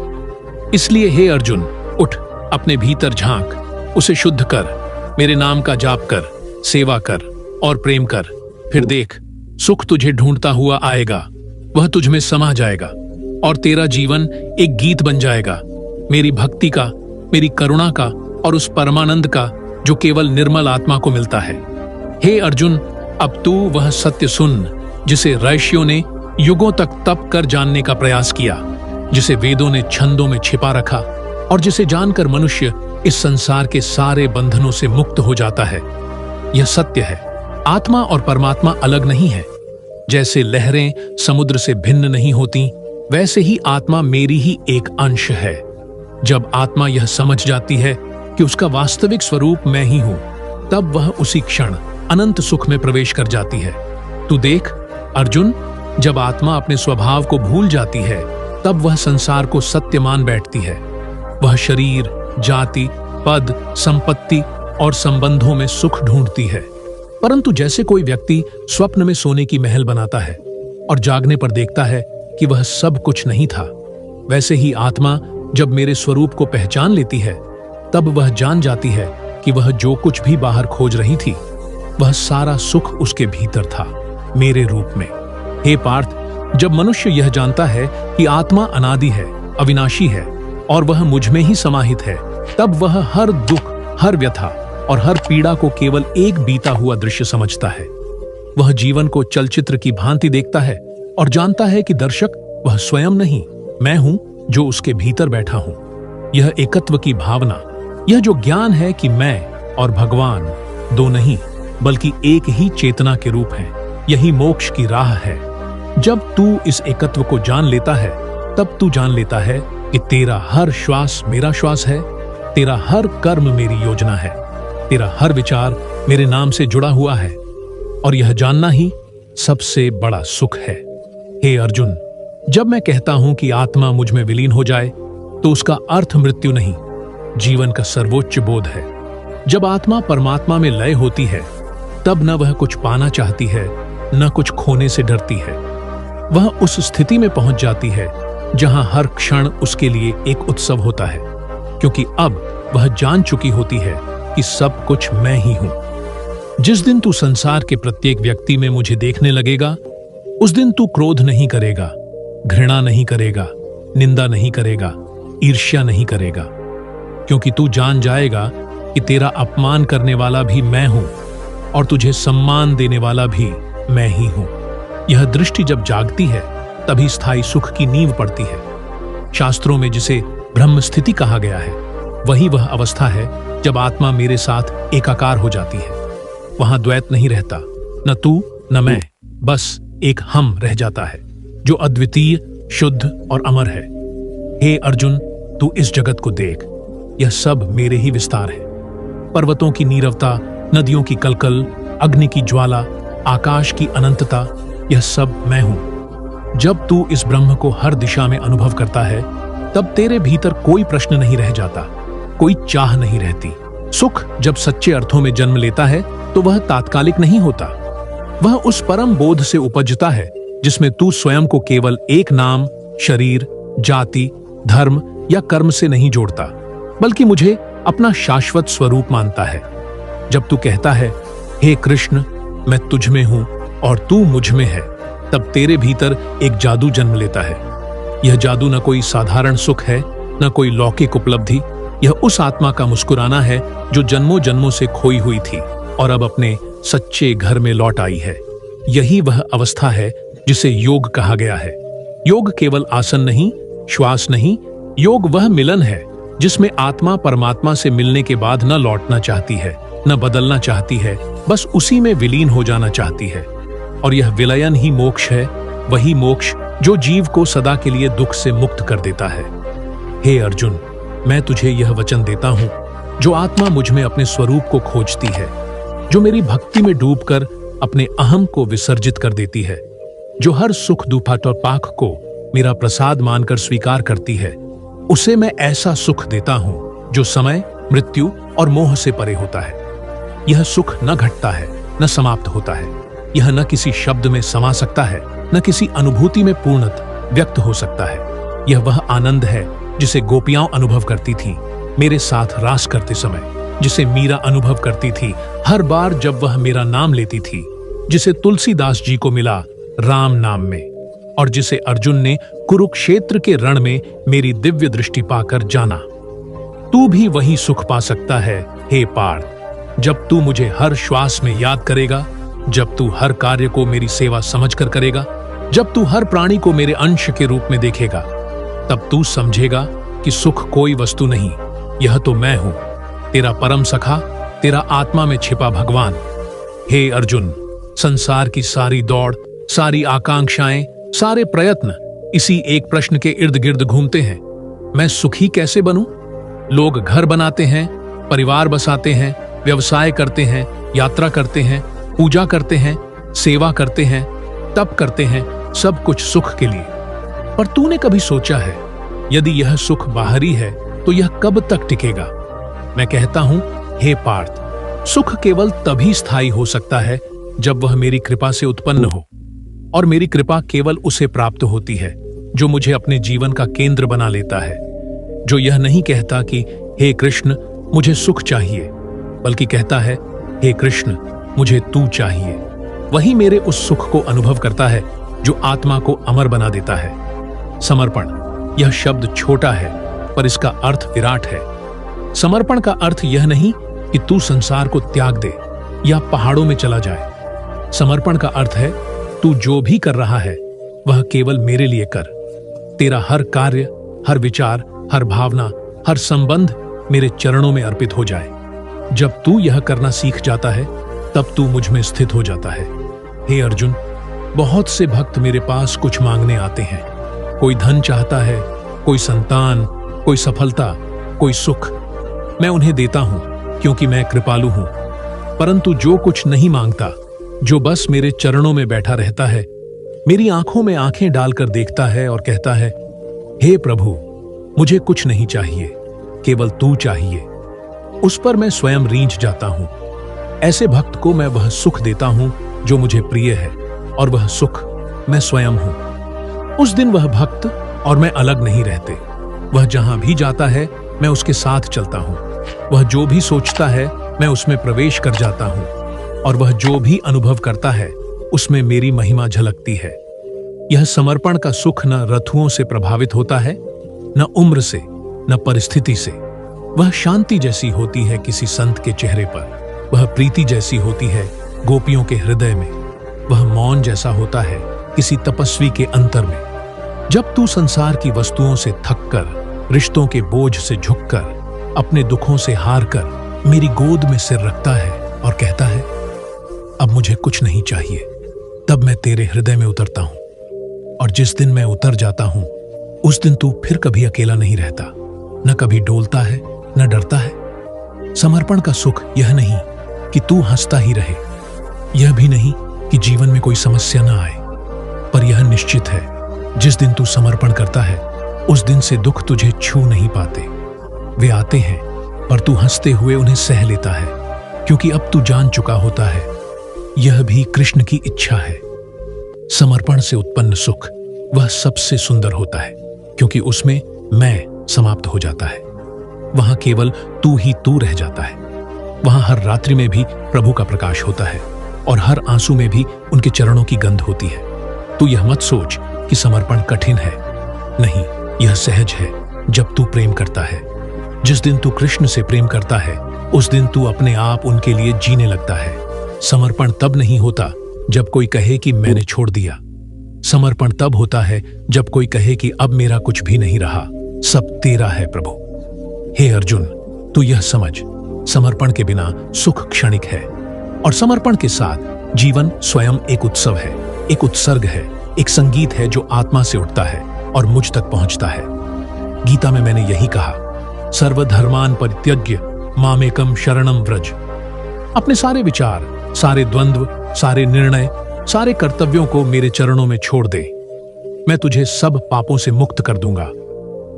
इसलिए हे अर्जुन, उठ, अपने भीतर झांक, उसे शुद्ध कर, मेरे नाम का जाप कर, सेवा कर और प्रेम कर। फिर देख, सुख तुझे ढूंढता हुआ आएगा, वह तुझ में समा जाएगा और तेरा जीवन एक गीत बन जाएगा, मेरी भक्ति का, मेरी करुणा का और उस परमानंद का जो केवल निर्मल आत्मा को मिलता है। हे अर्जुन, अब तू वह सत्य सुन जिसे ऋषियों ने युगों तक तप कर जानने का प्रयास किया, जिसे वेदों ने छंदों में छिपा रखा और जिसे जानकर मनुष्य इस संसार के सारे बंधनों से मुक्त हो जाता है। यह सत्य है, आत्मा और परमात्मा अलग नहीं है। जैसे लहरें समुद्र से भिन्न नहीं होती, वैसे ही आत्मा मेरी ही एक अंश है। जब आत्मा यह समझ जाती है कि उसका वास्तविक स्वरूप मैं ही हूं, तब वह उसी क्षण अनंत सुख में प्रवेश कर जाती है। तू देख अर्जुन, जब आत्मा अपने स्वभाव को भूल जाती है, तब वह संसार को सत्य मान बैठती है। वह शरीर, जाति, पद, संपत्ति और संबंधों में सुख ढूंढती है। परंतु जैसे कोई व्यक्ति स्वप्न में सोने की महल बनाता है और जागने पर देखता है कि वह सब कुछ नहीं था, वैसे ही आत्मा जब मेरे स्वरूप को पहचान लेती है, तब वह जान जाती है कि वह जो कुछ भी बाहर खोज रही थी, वह सारा सुख उसके भीतर था, मेरे रूप में। हे पार्थ, जब मनुष्य यह जानता है कि आत्मा अनादि है, अविनाशी है और वह मुझ में ही समाहित है, तब वह हर दुख, हर व्यथा और हर पीड़ा को केवल एक बीता हुआ दृश्य समझता है। वह जीवन को चलचित्र की भांति देखता है और जानता है कि दर्शक वह स्वयं नहीं, मैं हूं जो उसके भीतर बैठा हूं। यह एकत्व की भावना, यह जो ज्ञान है कि मैं और भगवान दो नहीं बल्कि एक ही चेतना के रूप हैं, यही मोक्ष की राह है। जब तू इस एकत्व को जान लेता है, तब तू जान लेता है कि तेरा हर श्वास मेरा श्वास है, तेरा हर कर्म मेरी योजना है, तेरा हर विचार मेरे नाम से जुड़ा हुआ है, और यह जानना ही सबसे बड़ा सुख है। हे अर्जुन, जब मैं कहता हूं कि आत्मा मुझ में विलीन हो जाए, तो उसका अर्थ मृत्यु नहीं, जीवन का सर्वोच्च बोध है। जब आत्मा परमात्मा में लय होती है, तब न वह कुछ पाना चाहती है, न कुछ खोने से डरती है। वह उस स्थिति में पहुंच जाती है जहां हर क्षण उसके लिए एक उत्सव होता है, क्योंकि अब वह जान चुकी होती है कि सब कुछ मैं ही हूं। जिस दिन तू संसार के प्रत्येक व्यक्ति में मुझे देखने लगेगा, उस दिन तू क्रोध नहीं करेगा, घृणा नहीं करेगा, निंदा नहीं करेगा, ईर्ष्या नहीं करेगा, क्योंकि तू जान जाएगा कि तेरा अपमान करने वाला भी मैं हूं और तुझे सम्मान देने वाला भी मैं ही हूं। यह दृष्टि जब जागती है तभी स्थायी सुख की नींव पड़ती है। शास्त्रों में जिसे ब्रह्म स्थिति कहा गया है, वही वह अवस्था है जब आत्मा मेरे साथ एकाकार हो जाती है। वहां द्वैत नहीं रहता, न तू न मैं, बस एक हम रह जाता है जो अद्वितीय, शुद्ध और अमर है। हे अर्जुन, तू इस जगत को देख, यह सब मेरे ही विस्तार है। पर्वतों की नीरवता, नदियों की कलकल, अग्नि की ज्वाला, आकाश की अनंतता, यह सब मैं हूं। जब तू इस ब्रह्म को हर दिशा में अनुभव करता है, तब तेरे भीतर कोई प्रश्न नहीं रह जाता, कोई चाह नहीं रहती। सुख जब सच्चे अर्थों में जन्म लेता है तो वह तात्कालिक नहीं होता। वह उस परम बोध से उपजता है जिसमें तू स्वयं को केवल एक नाम, शरीर, जाति, धर्म या कर्म से नहीं जोड़ता, बल्कि मुझे अपना शाश्वत स्वरूप मानता है। जब तू कहता है, हे कृष्ण, मैं तुझ में हूं और तू मुझ में है, तब तेरे भीतर एक जादू जन्म लेता है। यह जादू न कोई साधारण सुख है, न कोई लौकिक उपलब्धि। यह उस आत्मा का मुस्कुराना है जो जन्मों जन्मों से खोई हुई थी और अब अपने सच्चे घर में लौट आई है। यही वह अवस्था है जिसे योग कहा गया है। योग केवल आसन नहीं, श्वास नहीं, योग वह मिलन है जिसमें आत्मा परमात्मा से मिलने के बाद न लौटना चाहती है, न बदलना चाहती है, बस उसी में विलीन हो जाना चाहती है। और यह विलयन ही मोक्ष है, वही मोक्ष जो जीव को सदा के लिए दुख से मुक्त कर देता है। हे अर्जुन, मैं तुझे यह वचन देता हूं, जो आत्मा मुझ में अपने स्वरूप को खोजती है, जो मेरी भक्ति में डूबकर अपने अहम को विसर्जित कर देती है, जो हर सुख दुख और पाख को मेरा प्रसाद मानकर स्वीकार करती है, उसे मैं ऐसा सुख देता हूं जो समय, मृत्यु और मोह से परे होता है। यह सुख न घटता है, न समाप्त होता है। यह न किसी शब्द में समा सकता है, न किसी अनुभूति में पूर्णतः व्यक्त हो सकता है। यह वह आनंद है जिसे गोपियां अनुभव करती थीं मेरे साथ रास करते समय, जिसे मीरा अनुभव करती थी हर बार जब वह मेरा नाम लेती थी, जिसे तुलसीदास जी को मिला राम नाम में, और जिसे अर्जुन ने कुरुक्षेत्र के रण में मेरी दिव्य दृष्टि पाकर जाना। तू भी वही सुख पा सकता है, हे पार्थ, जब तू मुझे हर श्वास में याद करेगा, जब तू हर कार्य को मेरी सेवा समझकर करेगा, जब तू हर प्राणी को मेरे अंश के रूप में देखेगा, तब तू समझेगा कि सुख कोई वस्तु नहीं, यह तो मैं हूं, तेरा परम सखा, तेरा आत्मा में छिपा भगवान। हे अर्जुन, संसार की सारी दौड़, सारी आकांक्षाएं, सारे प्रयत्न इसी एक प्रश्न के इर्द गिर्द घूमते हैं, मैं सुखी कैसे बनूं? लोग घर बनाते हैं, परिवार बसाते हैं, व्यवसाय करते हैं, यात्रा करते हैं, पूजा करते हैं, सेवा करते हैं, तप करते हैं, सब कुछ सुख के लिए। पर तूने कभी सोचा है, यदि यह सुख बाहरी है तो यह कब तक टिकेगा? मैं कहता हूं, हे पार्थ, सुख केवल तभी स्थायी हो सकता है जब वह मेरी कृपा से उत्पन्न हो, और मेरी कृपा केवल उसे प्राप्त होती है जो मुझे अपने जीवन का केंद्र बना लेता है, जो यह नहीं कहता कि हे कृष्ण मुझे सुख चाहिए, बल्कि कहता है, हे कृष्ण मुझे तू चाहिए। वही मेरे उस सुख को अनुभव करता है जो आत्मा को अमर बना देता है। समर्पण, यह शब्द छोटा है पर इसका अर्थ विराट है। समर्पण का अर्थ यह नहीं कि तू संसार को त्याग दे या पहाड़ों में चला जाए। समर्पण का अर्थ है, तू जो भी कर रहा है वह केवल मेरे लिए कर। तेरा हर कार्य, हर विचार, हर भावना, हर संबंध मेरे चरणों में अर्पित हो जाए। जब तू यह करना सीख जाता है तब तू मुझ में स्थित हो जाता है। हे अर्जुन, बहुत से भक्त मेरे पास कुछ मांगने आते हैं। कोई धन चाहता है, कोई संतान, कोई सफलता, कोई सुख। मैं उन्हें देता हूं क्योंकि मैं कृपालु हूं। परंतु जो कुछ नहीं मांगता, जो बस मेरे चरणों में बैठा रहता है, मेरी आंखों में आंखें डालकर देखता है और कहता है, हे प्रभु मुझे कुछ नहीं चाहिए, केवल तू चाहिए, उस पर मैं स्वयं रींझ जाता हूं। ऐसे भक्त को मैं वह सुख देता हूं जो मुझे प्रिय है, और वह सुख मैं स्वयं हूं। उस दिन वह भक्त और मैं अलग नहीं रहते। वह जहां भी जाता है मैं उसके साथ चलता हूं। वह जो भी सोचता है मैं उसमें प्रवेश कर जाता हूं, और वह जो भी अनुभव करता है उसमें मेरी महिमा झलकती है। यह समर्पण का सुख न रथुओं से प्रभावित होता है, न उम्र से, न परिस्थिति से। वह शांति जैसी होती है किसी संत के चेहरे पर, वह प्रीति जैसी होती है गोपियों के हृदय में। वह मौन जैसा होता है किसी तपस्वी के अंतर में। जब तू संसार की वस्तुओं से थककर, रिश्तों के बोझ से झुककर, अपने दुखों से हारकर मेरी गोद में सिर रखता है और कहता है अब मुझे कुछ नहीं चाहिए, तब मैं तेरे हृदय में उतरता हूं। और जिस दिन मैं उतर जाता हूं उस दिन तू फिर कभी अकेला नहीं रहता, न कभी डोलता है न डरता है। समर्पण का सुख यह नहीं कि तू हंसता ही रहे, यह भी नहीं कि जीवन में कोई समस्या न आए, पर यह निश्चित है जिस दिन तू समर्पण करता है उस दिन से दुख तुझे छू नहीं पाते। वे आते हैं पर तू हंसते हुए उन्हें सह लेता है, क्योंकि अब तू जान चुका होता है यह भी कृष्ण की इच्छा है। समर्पण से उत्पन्न सुख वह सबसे सुंदर होता है, क्योंकि उसमें मैं समाप्त हो जाता है। वहां केवल तू ही तू रह जाता है। वहां हर रात्रि में भी प्रभु का प्रकाश होता है और हर आंसू में भी उनके चरणों की गंध होती है। तू यह मत सोच कि समर्पण कठिन है, नहीं, यह सहज है जब तू प्रेम करता है। जिस दिन तू कृष्ण से प्रेम करता है उस दिन तू अपने आप उनके लिए जीने लगता है। समर्पण तब नहीं होता जब कोई कहे कि मैंने छोड़ दिया। समर्पण तब होता है जब कोई कहे कि अब मेरा कुछ भी नहीं रहा, सब तेरा है प्रभु। हे अर्जुन, तू यह समझ, समर्पण के बिना सुख क्षणिक है और समर्पण के साथ जीवन स्वयं एक उत्सव है, एक उत्सर्ग है, एक संगीत है जो आत्मा से उठता है और मुझ तक पहुंचता है। गीता में मैंने यही कहा, सर्वधर्मान परित्यज्य मामेकम शरणम व्रज। अपने सारे विचार, सारे द्वंद्व, सारे निर्णय, सारे कर्तव्यों को मेरे चरणों में छोड़ दे। मैं तुझे सब पापों से मुक्त कर दूंगा।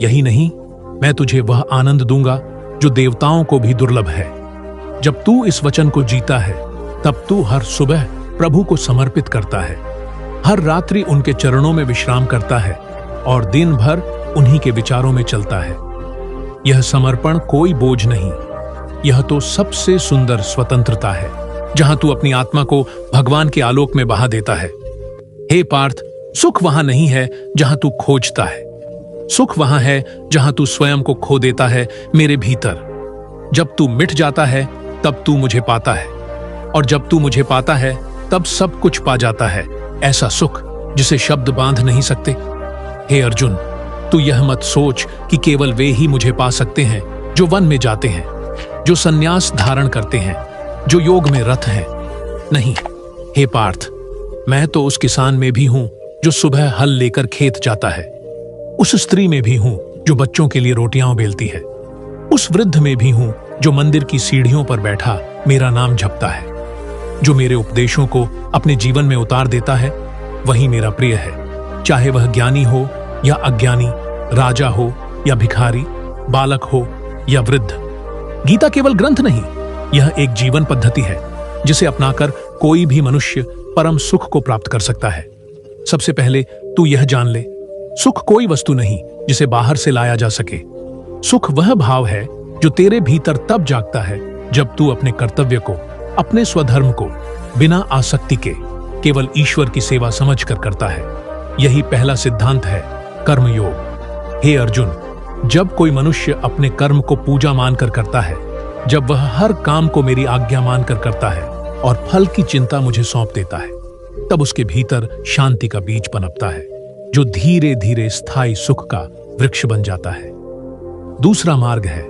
यही नहीं, मैं तुझे वह आनंद दूंगा जो देवताओं को भी दुर्लभ है। जब तू इस वचन को जीता है तब तू हर सुबह प्रभु को समर्पित करता है, हर रात्रि उनके चरणों में विश्राम करता है और दिन भर उन्हीं के विचारों में चलता है। यह समर्पण कोई बोझ नहीं, यह तो सबसे सुंदर स्वतंत्रता है, जहां तू अपनी आत्मा को भगवान के आलोक में बहा देता है। हे पार्थ, सुख वहां नहीं है जहां तू खोजता है, सुख वहां है जहां तू स्वयं को खो देता है मेरे भीतर। जब तू मिट जाता है तब तू मुझे पाता है, और जब तू मुझे पाता है तब सब कुछ पा जाता है। ऐसा सुख जिसे शब्द बांध नहीं सकते। हे अर्जुन, तू यह मत सोच कि केवल वे ही मुझे पा सकते हैं जो वन में जाते हैं, जो संन्यास धारण करते हैं, जो योग में रत हैं। नहीं, हे पार्थ, मैं तो उस किसान में भी हूं जो सुबह हल लेकर खेत जाता है, उस स्त्री में भी हूं जो बच्चों के लिए रोटियां बेलती है, उस वृद्ध में भी हूं जो मंदिर की सीढ़ियों पर बैठा मेरा नाम जपता है, जो मेरे उपदेशों को अपने जीवन में उतार देता है। वही मेरा प्रिय है, चाहे वह ज्ञानी हो या अज्ञानी, राजा हो या भिखारी, बालक हो या वृद्ध। गीता केवल ग्रंथ नहीं, यह एक जीवन पद्धति है जिसे अपनाकर कोई भी मनुष्य परम सुख को प्राप्त कर सकता है। सबसे पहले तू यह जान ले, सुख कोई वस्तु नहीं जिसे बाहर से लाया जा सके। सुख वह भाव है जो तेरे भीतर तब जागता है जब तू अपने कर्तव्य को, अपने स्वधर्म को बिना आसक्ति के केवल ईश्वर की सेवा समझकर करता है। यही पहला सिद्धांत है, कर्मयोग। हे अर्जुन, जब कोई मनुष्य अपने कर्म को पूजा मानकर करता है, जब वह हर काम को मेरी आज्ञा मानकर करता है और फल की चिंता मुझे सौंप देता है, तब उसके भीतर शांति का बीज पनपता है जो धीरे धीरे स्थायी सुख का वृक्ष बन जाता है। दूसरा मार्ग है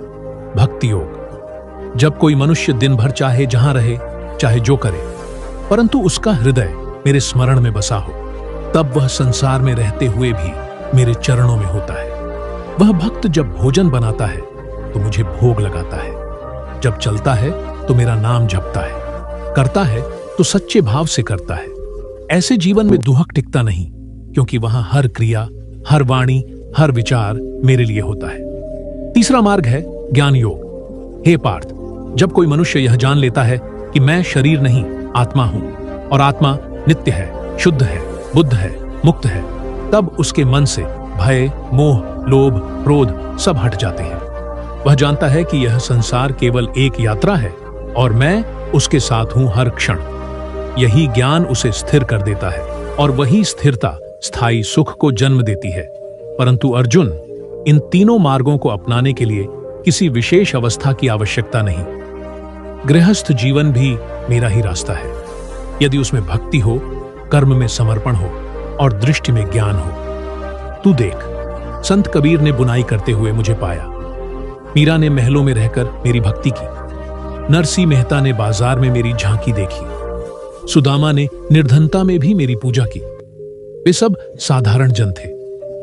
भक्ति योग। जब कोई मनुष्य दिन भर चाहे जहां रहे, चाहे जो करे, परंतु उसका हृदय मेरे स्मरण में बसा हो, तब वह संसार में रहते हुए भी मेरे चरणों में होता है। वह भक्त जब भोजन बनाता है तो मुझे भोग लगाता है, जब चलता है तो मेरा नाम जपता है, करता है तो सच्चे भाव से करता है। ऐसे जीवन में दुहक टिकता नहीं, क्योंकि वहां हर क्रिया, हर वाणी, हर विचार मेरे लिए होता है। तीसरा मार्ग है ज्ञान योग। हे पार्थ, जब कोई मनुष्य यह जान लेता है कि मैं शरीर नहीं, आत्मा हूं और आत्मा नित्य है, शुद्ध है, बुद्ध है, मुक्त है, तब उसके मन से भय, मोह, लोभ, क्रोध सब हट जाते हैं। वह जानता है कि यह संसार केवल एक यात्रा है और मैं उसके साथ हूं हर क्षण। यही ज्ञान उसे स्थिर कर देता है और वही स्थिरता स्थायी सुख को जन्म देती है। परंतु अर्जुन, इन तीनों मार्गों को अपनाने के लिए किसी विशेष अवस्था की आवश्यकता नहीं। गृहस्थ जीवन भी मेरा ही रास्ता है। यदि उसमें भक्ति हो कर्म में समर्पण हो और दृष्टि में ज्ञान हो। तू देख, संत कबीर ने बुनाई करते हुए मुझे पाया, मीरा ने महलों में रहकर मेरी भक्ति की, नरसी मेहता ने बाजार में मेरी झांकी देखी, सुदामा ने निर्धनता में भी मेरी पूजा की। वे सब साधारण जन थे,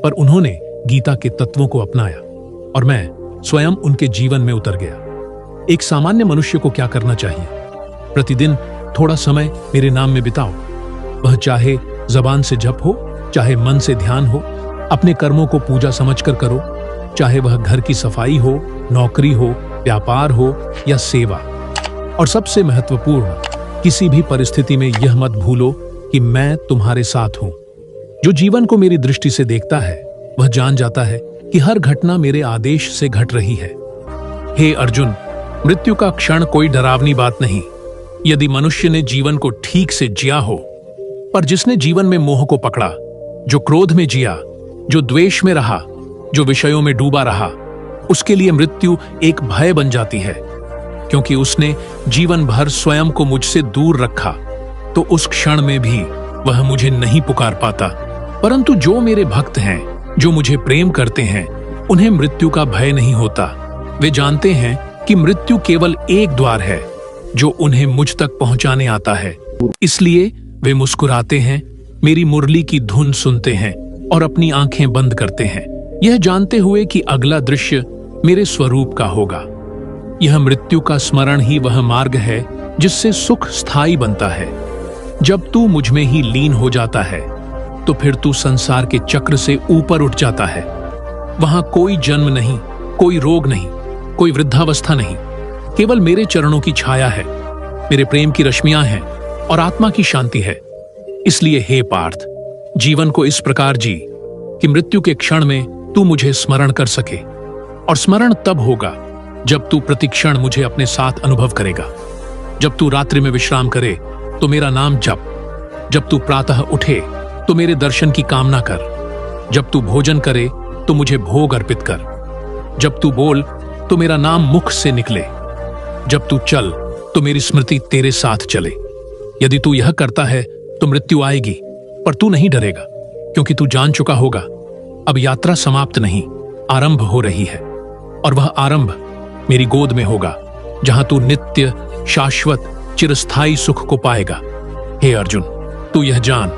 पर उन्होंने गीता के तत्वों को अपनाया और मैं स्वयं उनके जीवन में उतर गया। एक सामान्य मनुष्य को क्या करना चाहिए? प्रतिदिन थोड़ा समय मेरे नाम में बिताओ। वह चाहे जबान से जप हो, चाहे मन से ध्यान हो, अपने कर्मों को पूजा समझकर करो, चाहे वह घर की सफाई हो, नौकरी हो, व्यापार हो या सेवा। और सबसे महत्वपूर्ण, किसी भी परिस्थिति में यह मत भूलो कि मैं तुम्हारे साथ हूं। जो जीवन को मेरी दृष्टि से देखता है वह जान जाता है कि हर घटना मेरे आदेश से घट रही है। हे अर्जुन, मृत्यु का क्षण कोई डरावनी बात नहीं। यदि मनुष्य ने जीवन को ठीक से जिया हो, पर जिसने जीवन में मोह को पकड़ा, जो क्रोध में जिया, जो द्वेष में रहा, जो विषयों में डूबा रहा, उसके लिए मृत्यु एक भय बन जाती है, क्योंकि उसने जीवन भर स्वयं को मुझसे दूर रखा। तो उस क्षण में भी वह मुझे नहीं पुकार पाता। परंतु जो मेरे भक्त हैं, जो मुझे प्रेम करते हैं, उन्हें मृत्यु का भय नहीं होता। वे जानते हैं कि मृत्यु केवल एक द्वार है जो उन्हें मुझ तक पहुंचाने आता है। इसलिए वे मुस्कुराते हैं, मेरी मुरली की धुन सुनते हैं और अपनी आंखें बंद करते हैं, यह जानते हुए कि अगला दृश्य मेरे स्वरूप का होगा। यह मृत्यु का स्मरण ही वह मार्ग है जिससे सुख स्थायी बनता है। जब तू मुझ में ही लीन हो जाता है तो फिर तू संसार के चक्र से ऊपर उठ जाता है। वहां कोई जन्म नहीं, कोई रोग नहीं, कोई वृद्धावस्था नहीं, केवल मेरे चरणों की छाया है, मेरे प्रेम की रश्मियां हैं और आत्मा की शांति है। इसलिए हे पार्थ, जीवन को इस प्रकार जी कि मृत्यु के क्षण में तू मुझे स्मरण कर सके। और स्मरण तब होगा जब तू प्रतिक्षण मुझे अपने साथ अनुभव करेगा। जब तू रात्रि में विश्राम करे तो मेरा नाम जप, जब तू प्रातः उठे तो मेरे दर्शन की कामना कर, जब तू भोजन करे तो मुझे भोग अर्पित कर, जब तू बोल तो मेरा नाम मुख से निकले, जब तू चल तो मेरी स्मृति तेरे साथ चले। यदि तू यह करता है तो मृत्यु आएगी, पर तू नहीं डरेगा, क्योंकि तू जान चुका होगा अब यात्रा समाप्त नहीं, आरंभ हो रही है। और वह आरंभ मेरी गोद में होगा, जहां तू नित्य शाश्वत चिरस्थायी सुख को पाएगा। हे अर्जुन, तू यह जान,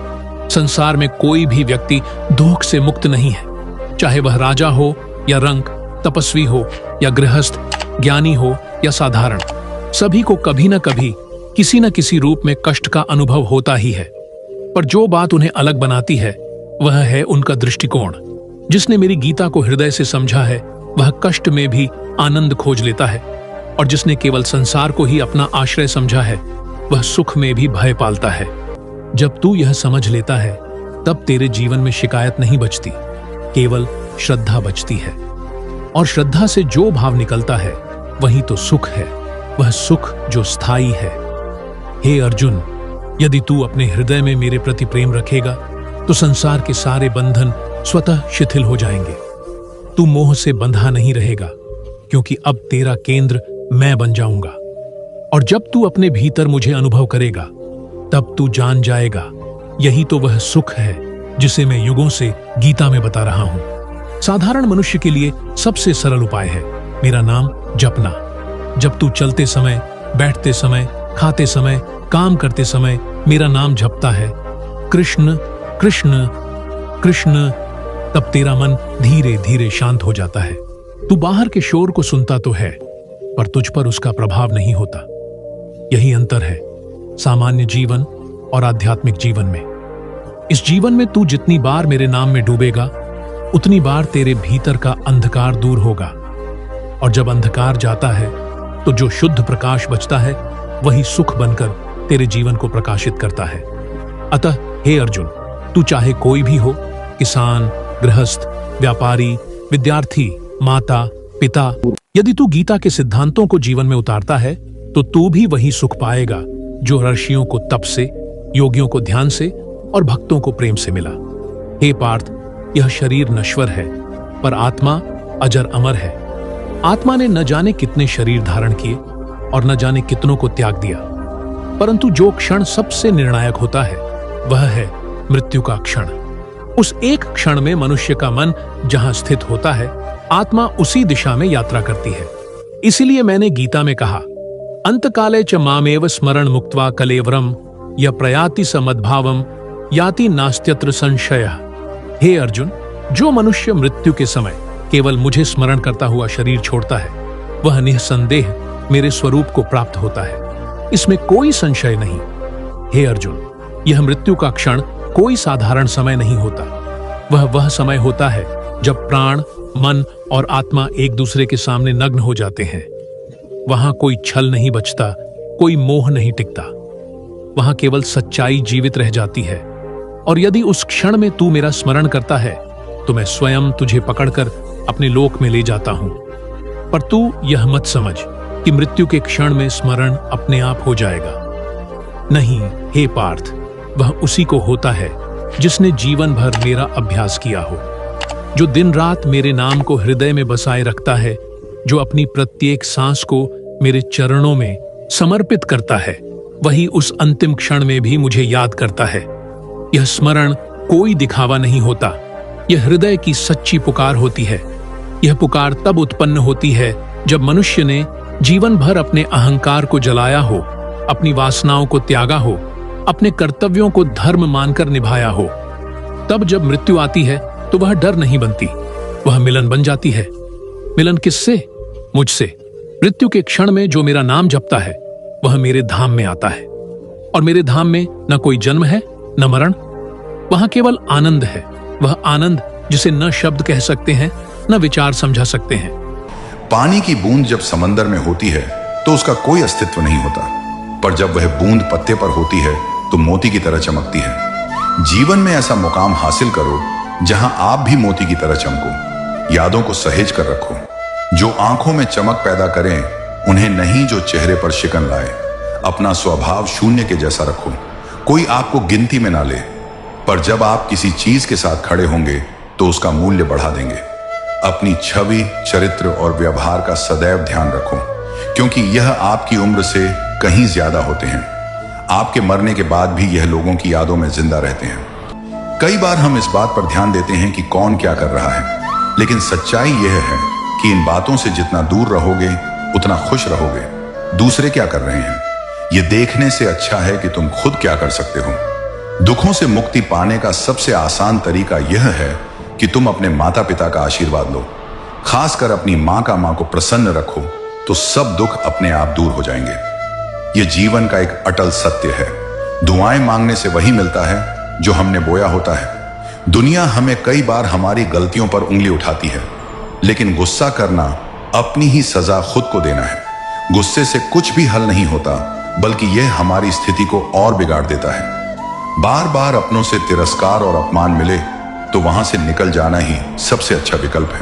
संसार में कोई भी व्यक्ति दुख से मुक्त नहीं है, चाहे वह राजा हो या रंक, तपस्वी हो या गृहस्थ, ज्ञानी हो या साधारण। सभी को कभी न कभी किसी न किसी रूप में कष्ट का अनुभव होता ही है। पर जो बात उन्हें अलग बनाती है वह है उनका दृष्टिकोण। जिसने मेरी गीता को हृदय से समझा है वह कष्ट में भी आनंद खोज लेता है, और जिसने केवल संसार को ही अपना आश्रय समझा है वह सुख में भी भय पालता है। जब तू यह समझ लेता है तब तेरे जीवन में शिकायत नहीं बचती, केवल श्रद्धा बचती है। और श्रद्धा से जो भाव निकलता है वही तो सुख है, वह सुख जो स्थायी है। हे अर्जुन, यदि तू अपने हृदय में मेरे प्रति प्रेम रखेगा तो संसार के सारे बंधन स्वतः शिथिल हो जाएंगे। तू मोह से बंधा नहीं रहेगा, क्योंकि अब तेरा केंद्र मैं बन जाऊंगा। और जब तू अपने भीतर मुझे अनुभव करेगा तब तू जान जाएगा यही तो वह सुख है जिसे मैं युगों से गीता में बता रहा हूं। साधारण मनुष्य के लिए सबसे सरल उपाय है मेरा नाम जपना। जब तू चलते समय, बैठते समय, खाते समय, काम करते समय मेरा नाम जपता है, कृष्ण कृष्ण कृष्ण, तब तेरा मन धीरे धीरे शांत हो जाता है। तू बाहर के शोर को सुनता तो है, पर तुझ पर उसका प्रभाव नहीं होता। यही अंतर है सामान्य जीवन और आध्यात्मिक जीवन में। इस जीवन में तू जितनी बार मेरे नाम में डूबेगा उतनी बार तेरे भीतर का अंधकार दूर होगा, और जब अंधकार जाता है तो जो शुद्ध प्रकाश बचता है वही सुख बनकर तेरे जीवन को प्रकाशित करता है। अतः हे अर्जुन, तू चाहे कोई भी हो, किसान, गृहस्थ, व्यापारी, विद्यार्थी, माता, पिता, यदि तू गीता के सिद्धांतों को जीवन में उतारता है तो तू भी वही सुख पाएगा जो ऋषियों को तप से, योगियों को ध्यान से और भक्तों को प्रेम से मिला। हे पार्थ, यह शरीर नश्वर है पर आत्मा अजर अमर है। आत्मा ने न जाने कितने शरीर धारण किए और न जाने कितनों को त्याग दिया, परंतु जो क्षण सबसे निर्णायक होता है वह है मृत्यु का क्षण। उस एक क्षण में मनुष्य का मन जहां स्थित होता है, आत्मा उसी दिशा में यात्रा करती है। इसीलिए मैंने गीता में कहा, अंतकाले च मामेव स्मरण मुक्त्वा कलेवरम य प्रयाति स मद्भावम याति नास्त्यत्र संशयः। हे अर्जुन, जो मनुष्य मृत्यु के समय केवल मुझे स्मरण करता हुआ शरीर छोड़ता है, वह निःसंदेह मेरे स्वरूप को प्राप्त होता है, इसमें कोई संशय नहीं। हे अर्जुन, यह मृत्यु का क्षण कोई साधारण समय नहीं होता। वह समय होता है जब प्राण, मन और आत्मा एक दूसरे के सामने नग्न हो जाते हैं। वहां कोई छल नहीं बचता, कोई मोह नहीं टिकता। वहां केवल सच्चाई जीवित रह जाती है। और यदि उस क्षण में तू मेरा स्मरण करता है तो मैं स्वयं तुझे पकड़कर अपने लोक में ले जाता हूं। पर तू यह मत समझ कि मृत्यु के क्षण में स्मरण अपने आप हो जाएगा। नहीं हे पार्थ, वह उसी को होता है जिसने जीवन भर मेरा अभ्यास किया हो, जो दिन रात मेरे नाम को हृदय में बसाए रखता है, जो अपनी प्रत्येक सांस को मेरे चरणों में समर्पित करता है। वही उस अंतिम क्षण में भी मुझे याद करता है। यह स्मरण कोई दिखावा नहीं होता, यह हृदय की सच्ची पुकार होती है। यह पुकार तब उत्पन्न होती है जब मनुष्य ने जीवन भर अपने अहंकार को जलाया हो, अपनी वासनाओं को त्यागा हो, अपने कर्तव्यों को धर्म मानकर निभाया हो। तब जब मृत्यु आती है तो वह डर नहीं बनती, वह मिलन बन जाती है। मिलन किससे? मुझसे। मृत्यु के क्षण में जो मेरा नाम जपता है वह मेरे धाम में आता है। और मेरे धाम में न कोई जन्म है न मरण, वहां केवल आनंद है। वह आनंद जिसे न शब्द कह सकते हैं न विचार समझा सकते हैं। पानी की बूंद जब समंदर में होती है तो उसका कोई अस्तित्व नहीं होता, पर जब वह बूंद पत्ते पर होती है तो मोती की तरह चमकती है। जीवन में ऐसा मुकाम हासिल करो जहां आप भी मोती की तरह चमको। यादों को सहेज कर रखो, जो आंखों में चमक पैदा करें, उन्हें नहीं जो चेहरे पर शिकन लाए। अपना स्वभाव शून्य के जैसा रखो, कोई आपको गिनती में ना ले, पर जब आप किसी चीज के साथ खड़े होंगे तो उसका मूल्य बढ़ा देंगे। अपनी छवि, चरित्र और व्यवहार का सदैव ध्यान रखो, क्योंकि यह आपकी उम्र से कहीं ज्यादा होते हैं। आपके मरने के बाद भी यह लोगों की यादों में जिंदा रहते हैं। कई बार हम इस बात पर ध्यान देते हैं कि कौन क्या कर रहा है, लेकिन सच्चाई यह है कि इन बातों से जितना दूर रहोगे उतना खुश रहोगे। दूसरे क्या कर रहे हैं, यह देखने से अच्छा है कि तुम खुद क्या कर सकते हो। दुखों से मुक्ति पाने का सबसे आसान तरीका यह है कि तुम अपने माता पिता का आशीर्वाद लो। खासकर अपनी मां को प्रसन्न रखो तो सब दुख अपने आप दूर हो जाएंगे। यह जीवन का एक अटल सत्य है। दुआएं मांगने से वही मिलता है जो हमने बोया होता है। दुनिया हमें कई बार हमारी गलतियों पर उंगली उठाती है, लेकिन गुस्सा करना अपनी ही सजा खुद को देना है। गुस्से से कुछ भी हल नहीं होता, बल्कि यह हमारी स्थिति को और बिगाड़ देता है। बार बार अपनों से तिरस्कार और अपमान मिले तो वहां से निकल जाना ही सबसे अच्छा विकल्प है।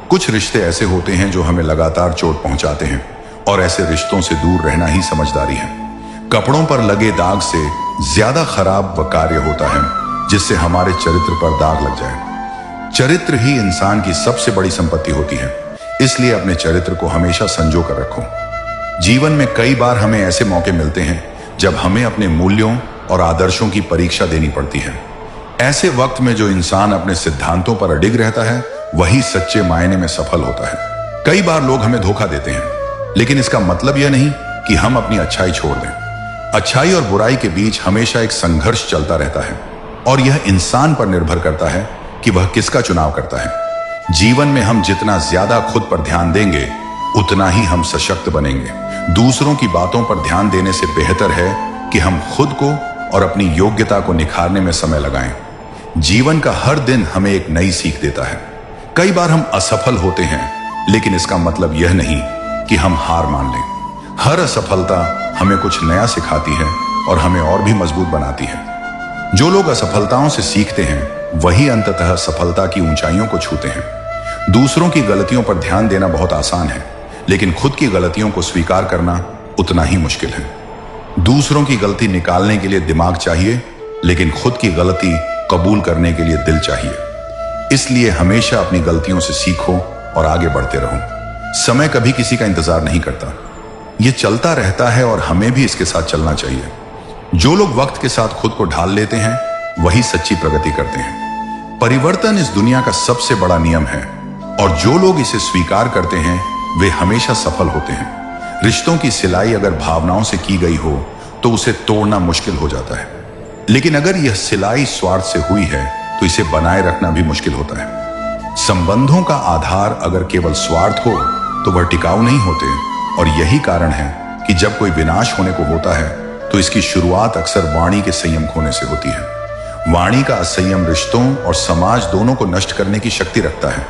कुछ रिश्ते ऐसे होते हैं जो हमें लगातार चोट पहुंचाते हैं, और ऐसे रिश्तों से दूर रहना ही समझदारी है। कपड़ों पर लगे दाग से ज्यादा खराब वह कार्य होता है जिससे हमारे चरित्र पर दाग लग जाए। चरित्र ही इंसान की सबसे बड़ी संपत्ति होती है, इसलिए अपने चरित्र को हमेशा संजो कर रखो। जीवन में कई बार हमें ऐसे मौके मिलते हैं जब हमें अपने मूल्यों और आदर्शों की परीक्षा देनी पड़ती है। ऐसे वक्त में जो इंसान अपने सिद्धांतों पर अडिग रहता है वही सच्चे मायने में सफल होता है। कई बार लोग हमें धोखा देते हैं, लेकिन इसका मतलब यह नहीं कि हम अपनी अच्छाई छोड़ दें। अच्छाई और बुराई के बीच हमेशा एक संघर्ष चलता रहता है, और यह इंसान पर निर्भर करता है कि वह किसका चुनाव करता है। जीवन में हम जितना ज्यादा खुद पर ध्यान देंगे उतना ही हम सशक्त बनेंगे। दूसरों की बातों पर ध्यान देने से बेहतर है कि हम खुद को और अपनी योग्यता को निखारने में समय लगाएं। जीवन का हर दिन हमें एक नई सीख देता है। कई बार हम असफल होते हैं, लेकिन इसका मतलब यह नहीं कि हम हार मान लें। हर असफलता हमें कुछ नया सिखाती है और हमें और भी मजबूत बनाती है। जो लोग असफलताओं से सीखते हैं वही अंततः सफलता की ऊंचाइयों को छूते हैं। दूसरों की गलतियों पर ध्यान देना बहुत आसान है, लेकिन खुद की गलतियों को स्वीकार करना उतना ही मुश्किल है। दूसरों की गलती निकालने के लिए दिमाग चाहिए, लेकिन खुद की गलती कबूल करने के लिए दिल चाहिए। इसलिए हमेशा अपनी गलतियों से सीखो और आगे बढ़ते रहो। समय कभी किसी का इंतजार नहीं करता, यह चलता रहता है और हमें भी इसके साथ चलना चाहिए। जो लोग वक्त के साथ खुद को ढाल लेते हैं वही सच्ची प्रगति करते हैं। परिवर्तन इस दुनिया का सबसे बड़ा नियम है और जो लोग इसे स्वीकार करते हैं वे हमेशा सफल होते हैं। रिश्तों की सिलाई अगर भावनाओं से की गई हो तो उसे तोड़ना मुश्किल हो जाता है, लेकिन अगर यह सिलाई स्वार्थ से हुई है तो इसे बनाए रखना भी मुश्किल होता है। संबंधों का आधार अगर केवल स्वार्थ हो तो वह टिकाऊ नहीं होते और यही कारण है कि जब कोई विनाश होने को होता है तो इसकी शुरुआत अक्सर वाणी के संयम खोने से होती है। वाणी का असंयम रिश्तों और समाज दोनों को नष्ट करने की शक्ति रखता है।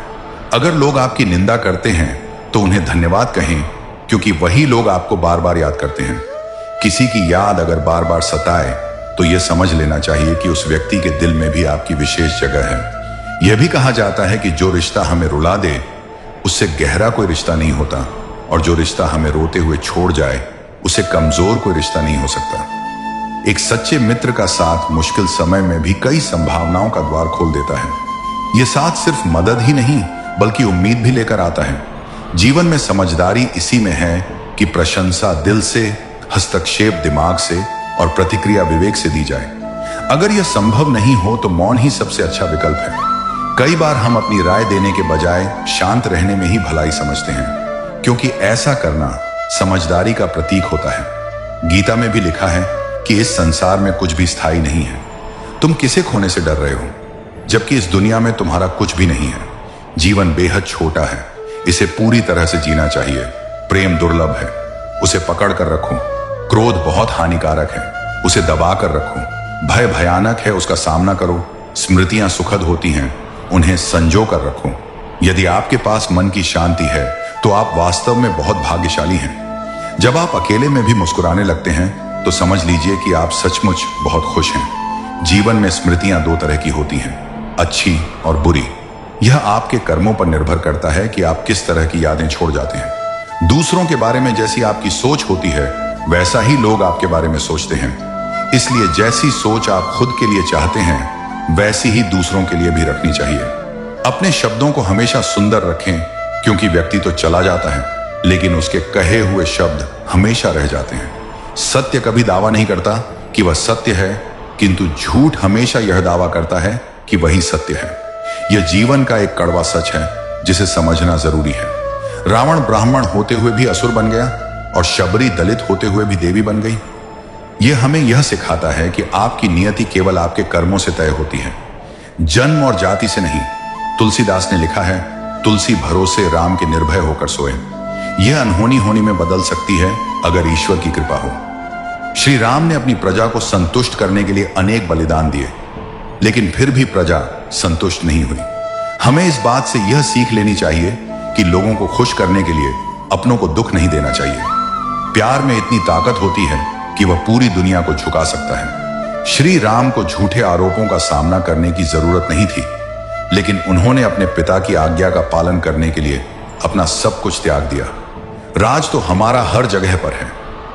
अगर लोग आपकी निंदा करते हैं तो उन्हें धन्यवाद कहें, क्योंकि वही लोग आपको बार बार याद करते हैं। किसी की याद अगर बार बार सताए तो यह समझ लेना चाहिए कि उस व्यक्ति के दिल में भी आपकी विशेष जगह है। यह भी कहा जाता है कि जो रिश्ता हमें रुला दे उससे गहरा कोई रिश्ता नहीं होता, और जो रिश्ता हमें रोते हुए छोड़ जाए उसे कमजोर कोई रिश्ता नहीं हो सकता। एक सच्चे मित्र का साथ मुश्किल समय में भी कई संभावनाओं का द्वार खोल देता है। यह साथ सिर्फ मदद ही नहीं बल्कि उम्मीद भी लेकर आता है। जीवन में समझदारी इसी में है कि प्रशंसा दिल से, हस्तक्षेप दिमाग से और प्रतिक्रिया विवेक से दी जाए। अगर यह संभव नहीं हो तो मौन ही सबसे अच्छा विकल्प है। कई बार हम अपनी राय देने के बजाय शांत रहने में ही भलाई समझते हैं, क्योंकि ऐसा करना समझदारी का प्रतीक होता है। गीता में भी लिखा है कि इस संसार में कुछ भी स्थायी नहीं है। तुम किसे खोने से डर रहे हो, जबकि इस दुनिया में तुम्हारा कुछ भी नहीं है। जीवन बेहद छोटा है, इसे पूरी तरह से जीना चाहिए। प्रेम दुर्लभ है, उसे पकड़ कर रखो। क्रोध बहुत हानिकारक है, उसे दबा कर रखो। भय भयानक है, उसका सामना करो। स्मृतियां सुखद होती हैं, उन्हें संजो कर रखो। यदि आपके पास मन की शांति है तो आप वास्तव में बहुत भाग्यशाली हैं। जब आप अकेले में भी मुस्कुराने लगते हैं तो समझ लीजिए कि आप सचमुच बहुत खुश हैं। जीवन में स्मृतियां दो तरह की होती हैं, अच्छी और बुरी। यह आपके कर्मों पर निर्भर करता है कि आप किस तरह की यादें छोड़ जाते हैं। दूसरों के बारे में जैसी आपकी सोच होती है वैसा ही लोग आपके बारे में सोचते हैं। इसलिए जैसी सोच आप खुद के लिए चाहते हैं वैसी ही दूसरों के लिए भी रखनी चाहिए। अपने शब्दों को हमेशा सुंदर रखें, क्योंकि व्यक्ति तो चला जाता है लेकिन उसके कहे हुए शब्द हमेशा रह जाते हैं। सत्य कभी दावा नहीं करता कि वह सत्य है, किंतु झूठ हमेशा यह दावा करता है कि वही सत्य है। यह जीवन का एक कड़वा सच है जिसे समझना जरूरी है। रावण ब्राह्मण होते हुए भी असुर बन गया और शबरी दलित होते हुए भी देवी बन गई। यह हमें यह सिखाता है कि आपकी नियति केवल आपके कर्मों से तय होती है, जन्म और जाति से नहीं। तुलसीदास ने लिखा है, तुलसी भरोसे राम के निर्भय होकर सोए। यह अनहोनी होनी में बदल सकती है अगर ईश्वर की कृपा हो। श्री राम ने अपनी प्रजा को संतुष्ट करने के लिए अनेक बलिदान दिए, लेकिन फिर भी प्रजा संतुष्ट नहीं हुई। हमें इस बात से यह सीख लेनी चाहिए कि लोगों को खुश करने के लिए अपनों को दुख नहीं देना चाहिए। प्यार में इतनी ताकत होती है कि वह पूरी दुनिया को झुका सकता है। श्री राम को झूठे आरोपों का सामना करने की जरूरत नहीं थी, लेकिन उन्होंने अपने पिता की आज्ञा का पालन करने के लिए अपना सब कुछ त्याग दिया। राज तो हमारा हर जगह पर है,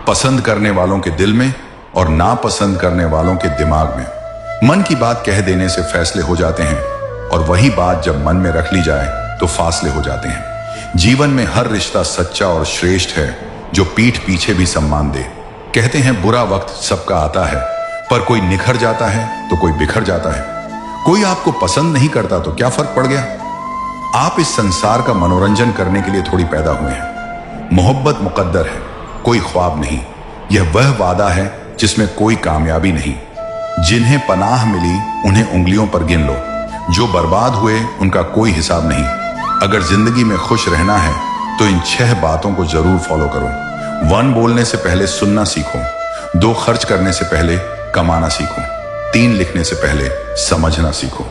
पसंद करने वालों के दिल में और नापसंद करने वालों के दिमाग में। मन की बात कह देने से फैसले हो जाते हैं और वही बात जब मन में रख ली जाए तो फासले हो जाते हैं। जीवन में हर रिश्ता सच्चा और श्रेष्ठ है जो पीठ पीछे भी सम्मान दे। कहते हैं बुरा वक्त सबका आता है, पर कोई निखर जाता है तो कोई बिखर जाता है। कोई आपको पसंद नहीं करता तो क्या फर्क पड़ गया। आप इस संसार का मनोरंजन करने के लिए थोड़ी पैदा हुए हैं। मोहब्बत मुकद्दर है, कोई ख्वाब नहीं। यह वह वादा है जिसमें कोई कामयाबी नहीं। जिन्हें पनाह मिली उन्हें उंगलियों पर गिन लो, जो बर्बाद हुए उनका कोई हिसाब नहीं। अगर जिंदगी में खुश रहना है तो इन 6 बातों को जरूर फॉलो करो। 1 बोलने से पहले सुनना सीखो। 2 खर्च करने से पहले कमाना सीखो। 3 लिखने से पहले समझना सीखो।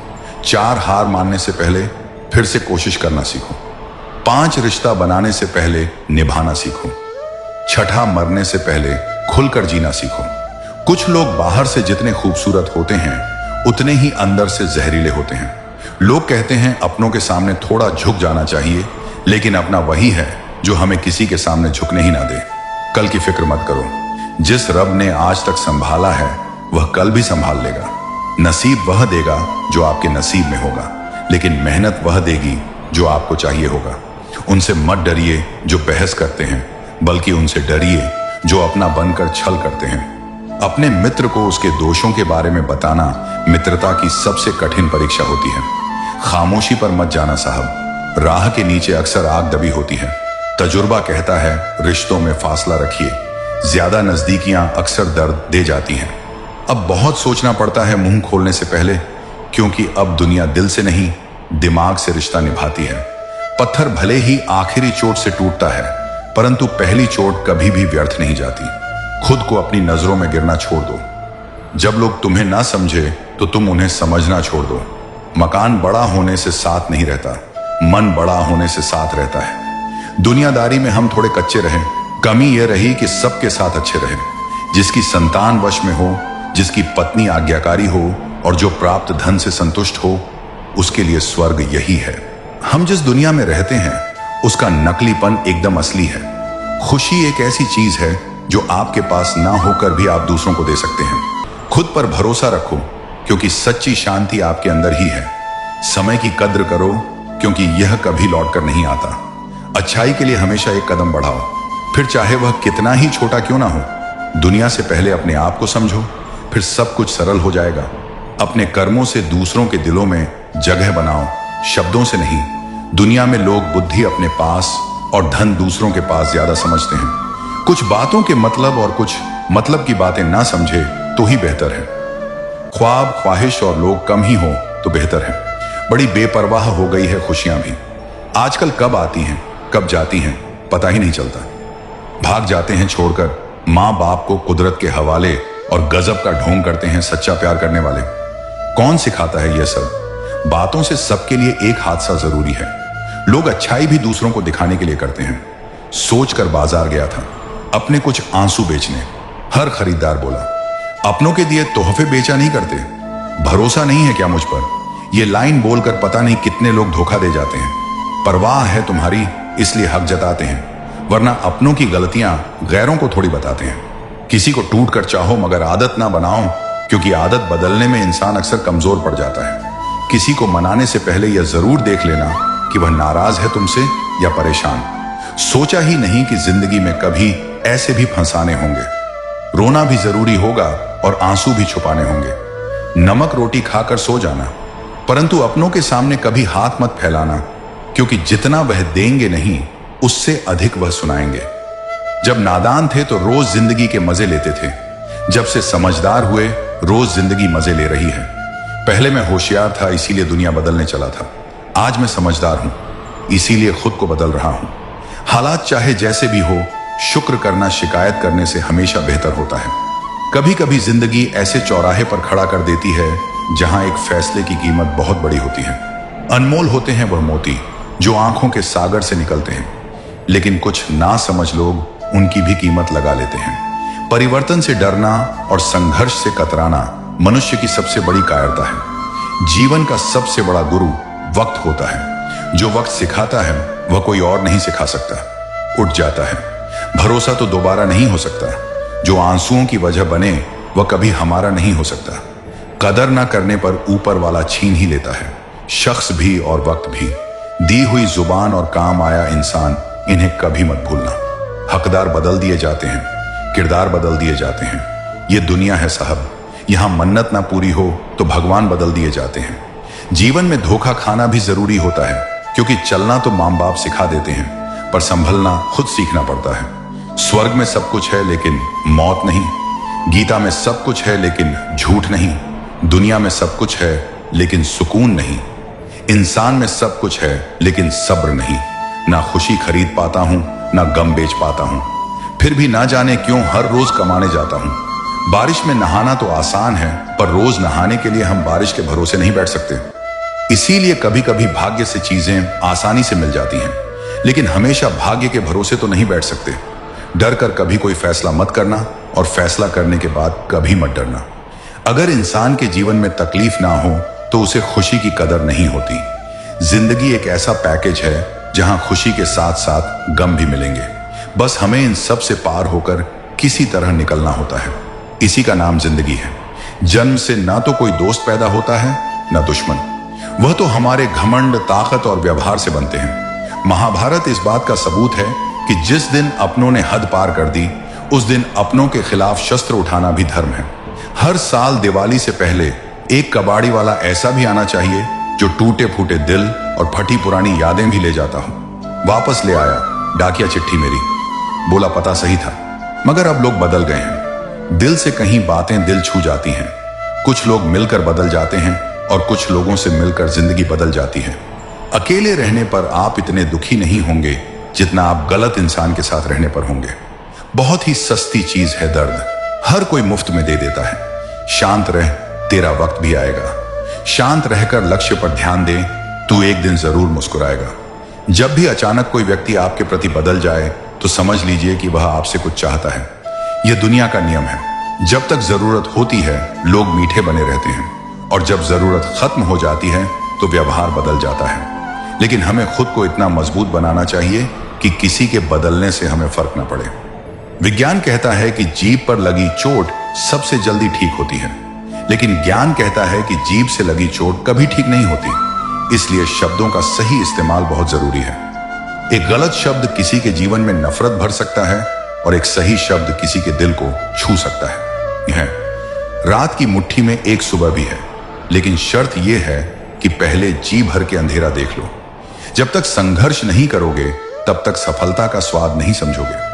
4 हार मानने से पहले फिर से कोशिश करना सीखो। 5 रिश्ता बनाने से पहले निभाना सीखो। 6 मरने से पहले खुलकर जीना सीखो। कुछ लोग बाहर से जितने खूबसूरत होते हैं उतने ही अंदर से जहरीले होते हैं। लोग कहते हैं अपनों के सामने थोड़ा झुक जाना चाहिए, लेकिन अपना वही है जो हमें किसी के सामने झुकने ही ना दे। कल की फिक्र मत करो। जिस रब ने आज तक संभाला है वह कल भी संभाल लेगा। नसीब वह देगा जो आपके नसीब में होगा, लेकिन मेहनत वह देगी जो आपको चाहिए होगा। उनसे मत डरिए जो बहस करते हैं, बल्कि उनसे डरिए जो अपना बनकर छल करते हैं। अपने मित्र को उसके दोषों के बारे में बताना मित्रता की सबसे कठिन परीक्षा होती है। खामोशी पर मत जाना साहब, राह के नीचे अक्सर आग दबी होती है। तजुर्बा कहता है रिश्तों में फासला रखिए, ज्यादा नजदीकियां अक्सर दर्द दे जाती हैं। अब बहुत सोचना पड़ता है मुंह खोलने से पहले, क्योंकि अब दुनिया दिल से नहीं दिमाग से रिश्ता निभाती है। पत्थर भले ही आखिरी चोट से टूटता है, परंतु पहली चोट कभी भी व्यर्थ नहीं जाती। खुद को अपनी नजरों में गिरना छोड़ दो। जब लोग तुम्हें ना समझे तो तुम उन्हें समझना छोड़ दो। मकान बड़ा होने से साथ नहीं रहता, मन बड़ा होने से साथ रहता है। दुनियादारी में हम थोड़े कच्चे रहे, कमी यह रही कि सबके साथ अच्छे रहे। जिसकी संतान वश में हो, जिसकी पत्नी आज्ञाकारी हो और जो प्राप्त धन से संतुष्ट हो, उसके लिए स्वर्ग यही है। हम जिस दुनिया में रहते हैं उसका नकलीपन एकदम असली है। खुशी एक ऐसी चीज है जो आपके पास ना होकर भी आप दूसरों को दे सकते हैं। खुद पर भरोसा रखो, क्योंकि सच्ची शांति आपके अंदर ही है। समय की कद्र करो, क्योंकि यह कभी लौटकर नहीं आता। अच्छाई के लिए हमेशा एक कदम बढ़ाओ, फिर चाहे वह कितना ही छोटा क्यों ना हो। दुनिया से पहले अपने आप को समझो, फिर सब कुछ सरल हो जाएगा। अपने कर्मों से दूसरों के दिलों में जगह बनाओ, शब्दों से नहीं। दुनिया में लोग बुद्धि अपने पास और धन दूसरों के पास ज्यादा समझते हैं। कुछ बातों के मतलब और कुछ मतलब की बातें ना समझे तो ही बेहतर है। ख्वाब, ख्वाहिश और लोग कम ही हो तो बेहतर है। बड़ी बेपरवाह हो गई है खुशियां भी। आजकल कब आती हैं कब जाती हैं पता ही नहीं चलता। भाग जाते हैं छोड़कर माँ बाप को कुदरत के हवाले, और गजब का ढोंग करते हैं सच्चा प्यार करने वाले। कौन सिखाता है यह सब? बातों से सबके लिए एक हादसा जरूरी है। लोग अच्छाई भी दूसरों को दिखाने के लिए करते हैं। सोचकर बाजार गया था अपने कुछ आंसू बेचने। हर खरीदार बोला, अपनों के दिए तोहफे बेचा नहीं करते, भरोसा नहीं है क्या मुझ पर? यह लाइन बोलकर पता नहीं कितने लोग धोखा दे जाते हैं। परवाह है तुम्हारी इसलिए हक जताते हैं, वरना अपनों की गलतियां गैरों को थोड़ी बताते हैं। किसी को टूट कर चाहो मगर आदत ना बनाओ, क्योंकि आदत बदलने में इंसान अक्सर कमजोर पड़ जाता है। किसी को मनाने से पहले यह जरूर देख लेना कि वह नाराज है तुमसे या परेशान। सोचा ही नहीं कि जिंदगी में कभी ऐसे भी फंसाने होंगे। रोना भी जरूरी होगा और आंसू भी छुपाने होंगे। नमक रोटी खाकर सो जाना, परंतु अपनों के सामने कभी हाथ मत फैलाना, क्योंकि जितना वह देंगे नहीं उससे अधिक वह सुनाएंगे। जब नादान थे तो रोज जिंदगी के मजे लेते थे, जब से समझदार हुए रोज जिंदगी मजे ले रही है। पहले मैं होशियार था इसीलिए दुनिया बदलने चला था, आज मैं समझदार हूं इसीलिए खुद को बदल रहा हूं। हालात चाहे जैसे भी हो, शुक्र करना शिकायत करने से हमेशा बेहतर होता है। कभी कभी जिंदगी ऐसे चौराहे पर खड़ा कर देती है जहां एक फैसले की कीमत बहुत बड़ी होती है। अनमोल होते हैं वह मोती जो आंखों के सागर से निकलते हैं, लेकिन कुछ ना समझ लोग उनकी भी कीमत लगा लेते हैं। परिवर्तन से डरना और संघर्ष से कतराना मनुष्य की सबसे बड़ी कायरता है। जीवन का सबसे बड़ा गुरु वक्त होता है। जो वक्त सिखाता है वह कोई और नहीं सिखा सकता। उठ जाता है, भरोसा तो दोबारा नहीं हो सकता। जो आंसुओं की वजह बने वह कभी हमारा नहीं हो सकता। कदर ना करने पर ऊपर वाला छीन ही लेता है, शख्स भी और वक्त भी। दी हुई जुबान और काम आया इंसान, इन्हें कभी मत भूलना। हकदार बदल दिए जाते हैं, किरदार बदल दिए जाते हैं। ये दुनिया है साहब, यहां मन्नत ना पूरी हो तो भगवान बदल दिए जाते हैं। जीवन में धोखा खाना भी जरूरी होता है, क्योंकि चलना तो मां बाप सिखा देते हैं, पर संभलना खुद सीखना पड़ता है। स्वर्ग में सब कुछ है लेकिन मौत नहीं। गीता में सब कुछ है लेकिन झूठ नहीं। दुनिया में सब कुछ है लेकिन सुकून नहीं। इंसान में सब कुछ है लेकिन सब्र नहीं। ना खुशी खरीद पाता हूं, ना गम बेच पाता हूं, फिर भी ना जाने क्यों हर रोज कमाने जाता हूं। बारिश में नहाना तो आसान है, पर रोज नहाने के लिए हम बारिश के भरोसे नहीं बैठ सकते। इसीलिए कभी कभी भाग्य से चीजें आसानी से मिल जाती हैं, लेकिन हमेशा भाग्य के भरोसे तो नहीं बैठ सकते। डर कर कभी कोई फैसला मत करना, और फैसला करने के बाद कभी मत डरना। अगर इंसान के जीवन में तकलीफ ना हो तो उसे खुशी की कदर नहीं होती। जिंदगी एक ऐसा पैकेज है जहां खुशी के साथ साथ गम भी मिलेंगे। बस हमें इन सब से पार होकर किसी तरह निकलना होता है। इसी का नाम जिंदगी है। जन्म से ना तो कोई दोस्त पैदा होता है ना दुश्मन, वह तो हमारे घमंड, ताकत और व्यवहार से बनते हैं। महाभारत इस बात का सबूत है कि जिस दिन अपनों ने हद पार कर दी, उस दिन अपनों के खिलाफ शस्त्र उठाना भी धर्म है। हर साल दिवाली से पहले एक कबाड़ी वाला ऐसा भी आना चाहिए जो टूटे फूटे दिल और फटी पुरानी यादें भी ले जाता हो। वापस ले आया डाकिया चिट्ठी मेरी, बोला पता सही था, मगर अब लोग बदल गए हैं। दिल से कहीं बातें दिल छू जाती हैं। कुछ लोग मिलकर बदल जाते हैं और कुछ लोगों से मिलकर जिंदगी बदल जाती है। अकेले रहने पर आप इतने दुखी नहीं होंगे जितना आप गलत इंसान के साथ रहने पर होंगे। बहुत ही सस्ती चीज है दर्द, हर कोई मुफ्त में दे देता है। शांत रह, तेरा वक्त भी आएगा। शांत रहकर लक्ष्य पर ध्यान दे, तू एक दिन जरूर मुस्कुराएगा। जब भी अचानक कोई व्यक्ति आपके प्रति बदल जाए तो समझ लीजिए कि वह आपसे कुछ चाहता है। यह दुनिया का नियम है। जब तक जरूरत होती है लोग मीठे बने रहते हैं और जब जरूरत खत्म हो जाती है तो व्यवहार बदल जाता है। लेकिन हमें खुद को इतना मजबूत बनाना चाहिए कि किसी के बदलने से हमें फर्क न पड़े। विज्ञान कहता है कि जीभ पर लगी चोट सबसे जल्दी ठीक होती है, लेकिन ज्ञान कहता है कि जीभ से लगी चोट कभी ठीक नहीं होती। इसलिए शब्दों का सही इस्तेमाल बहुत जरूरी है। एक गलत शब्द किसी के जीवन में नफरत भर सकता है और एक सही शब्द किसी के दिल को छू सकता है। रात की मुट्ठी में एक सुबह भी है, लेकिन शर्त यह है कि पहले जी भर के अंधेरा देख लो। जब तक संघर्ष नहीं करोगे तब तक सफलता का स्वाद नहीं समझोगे।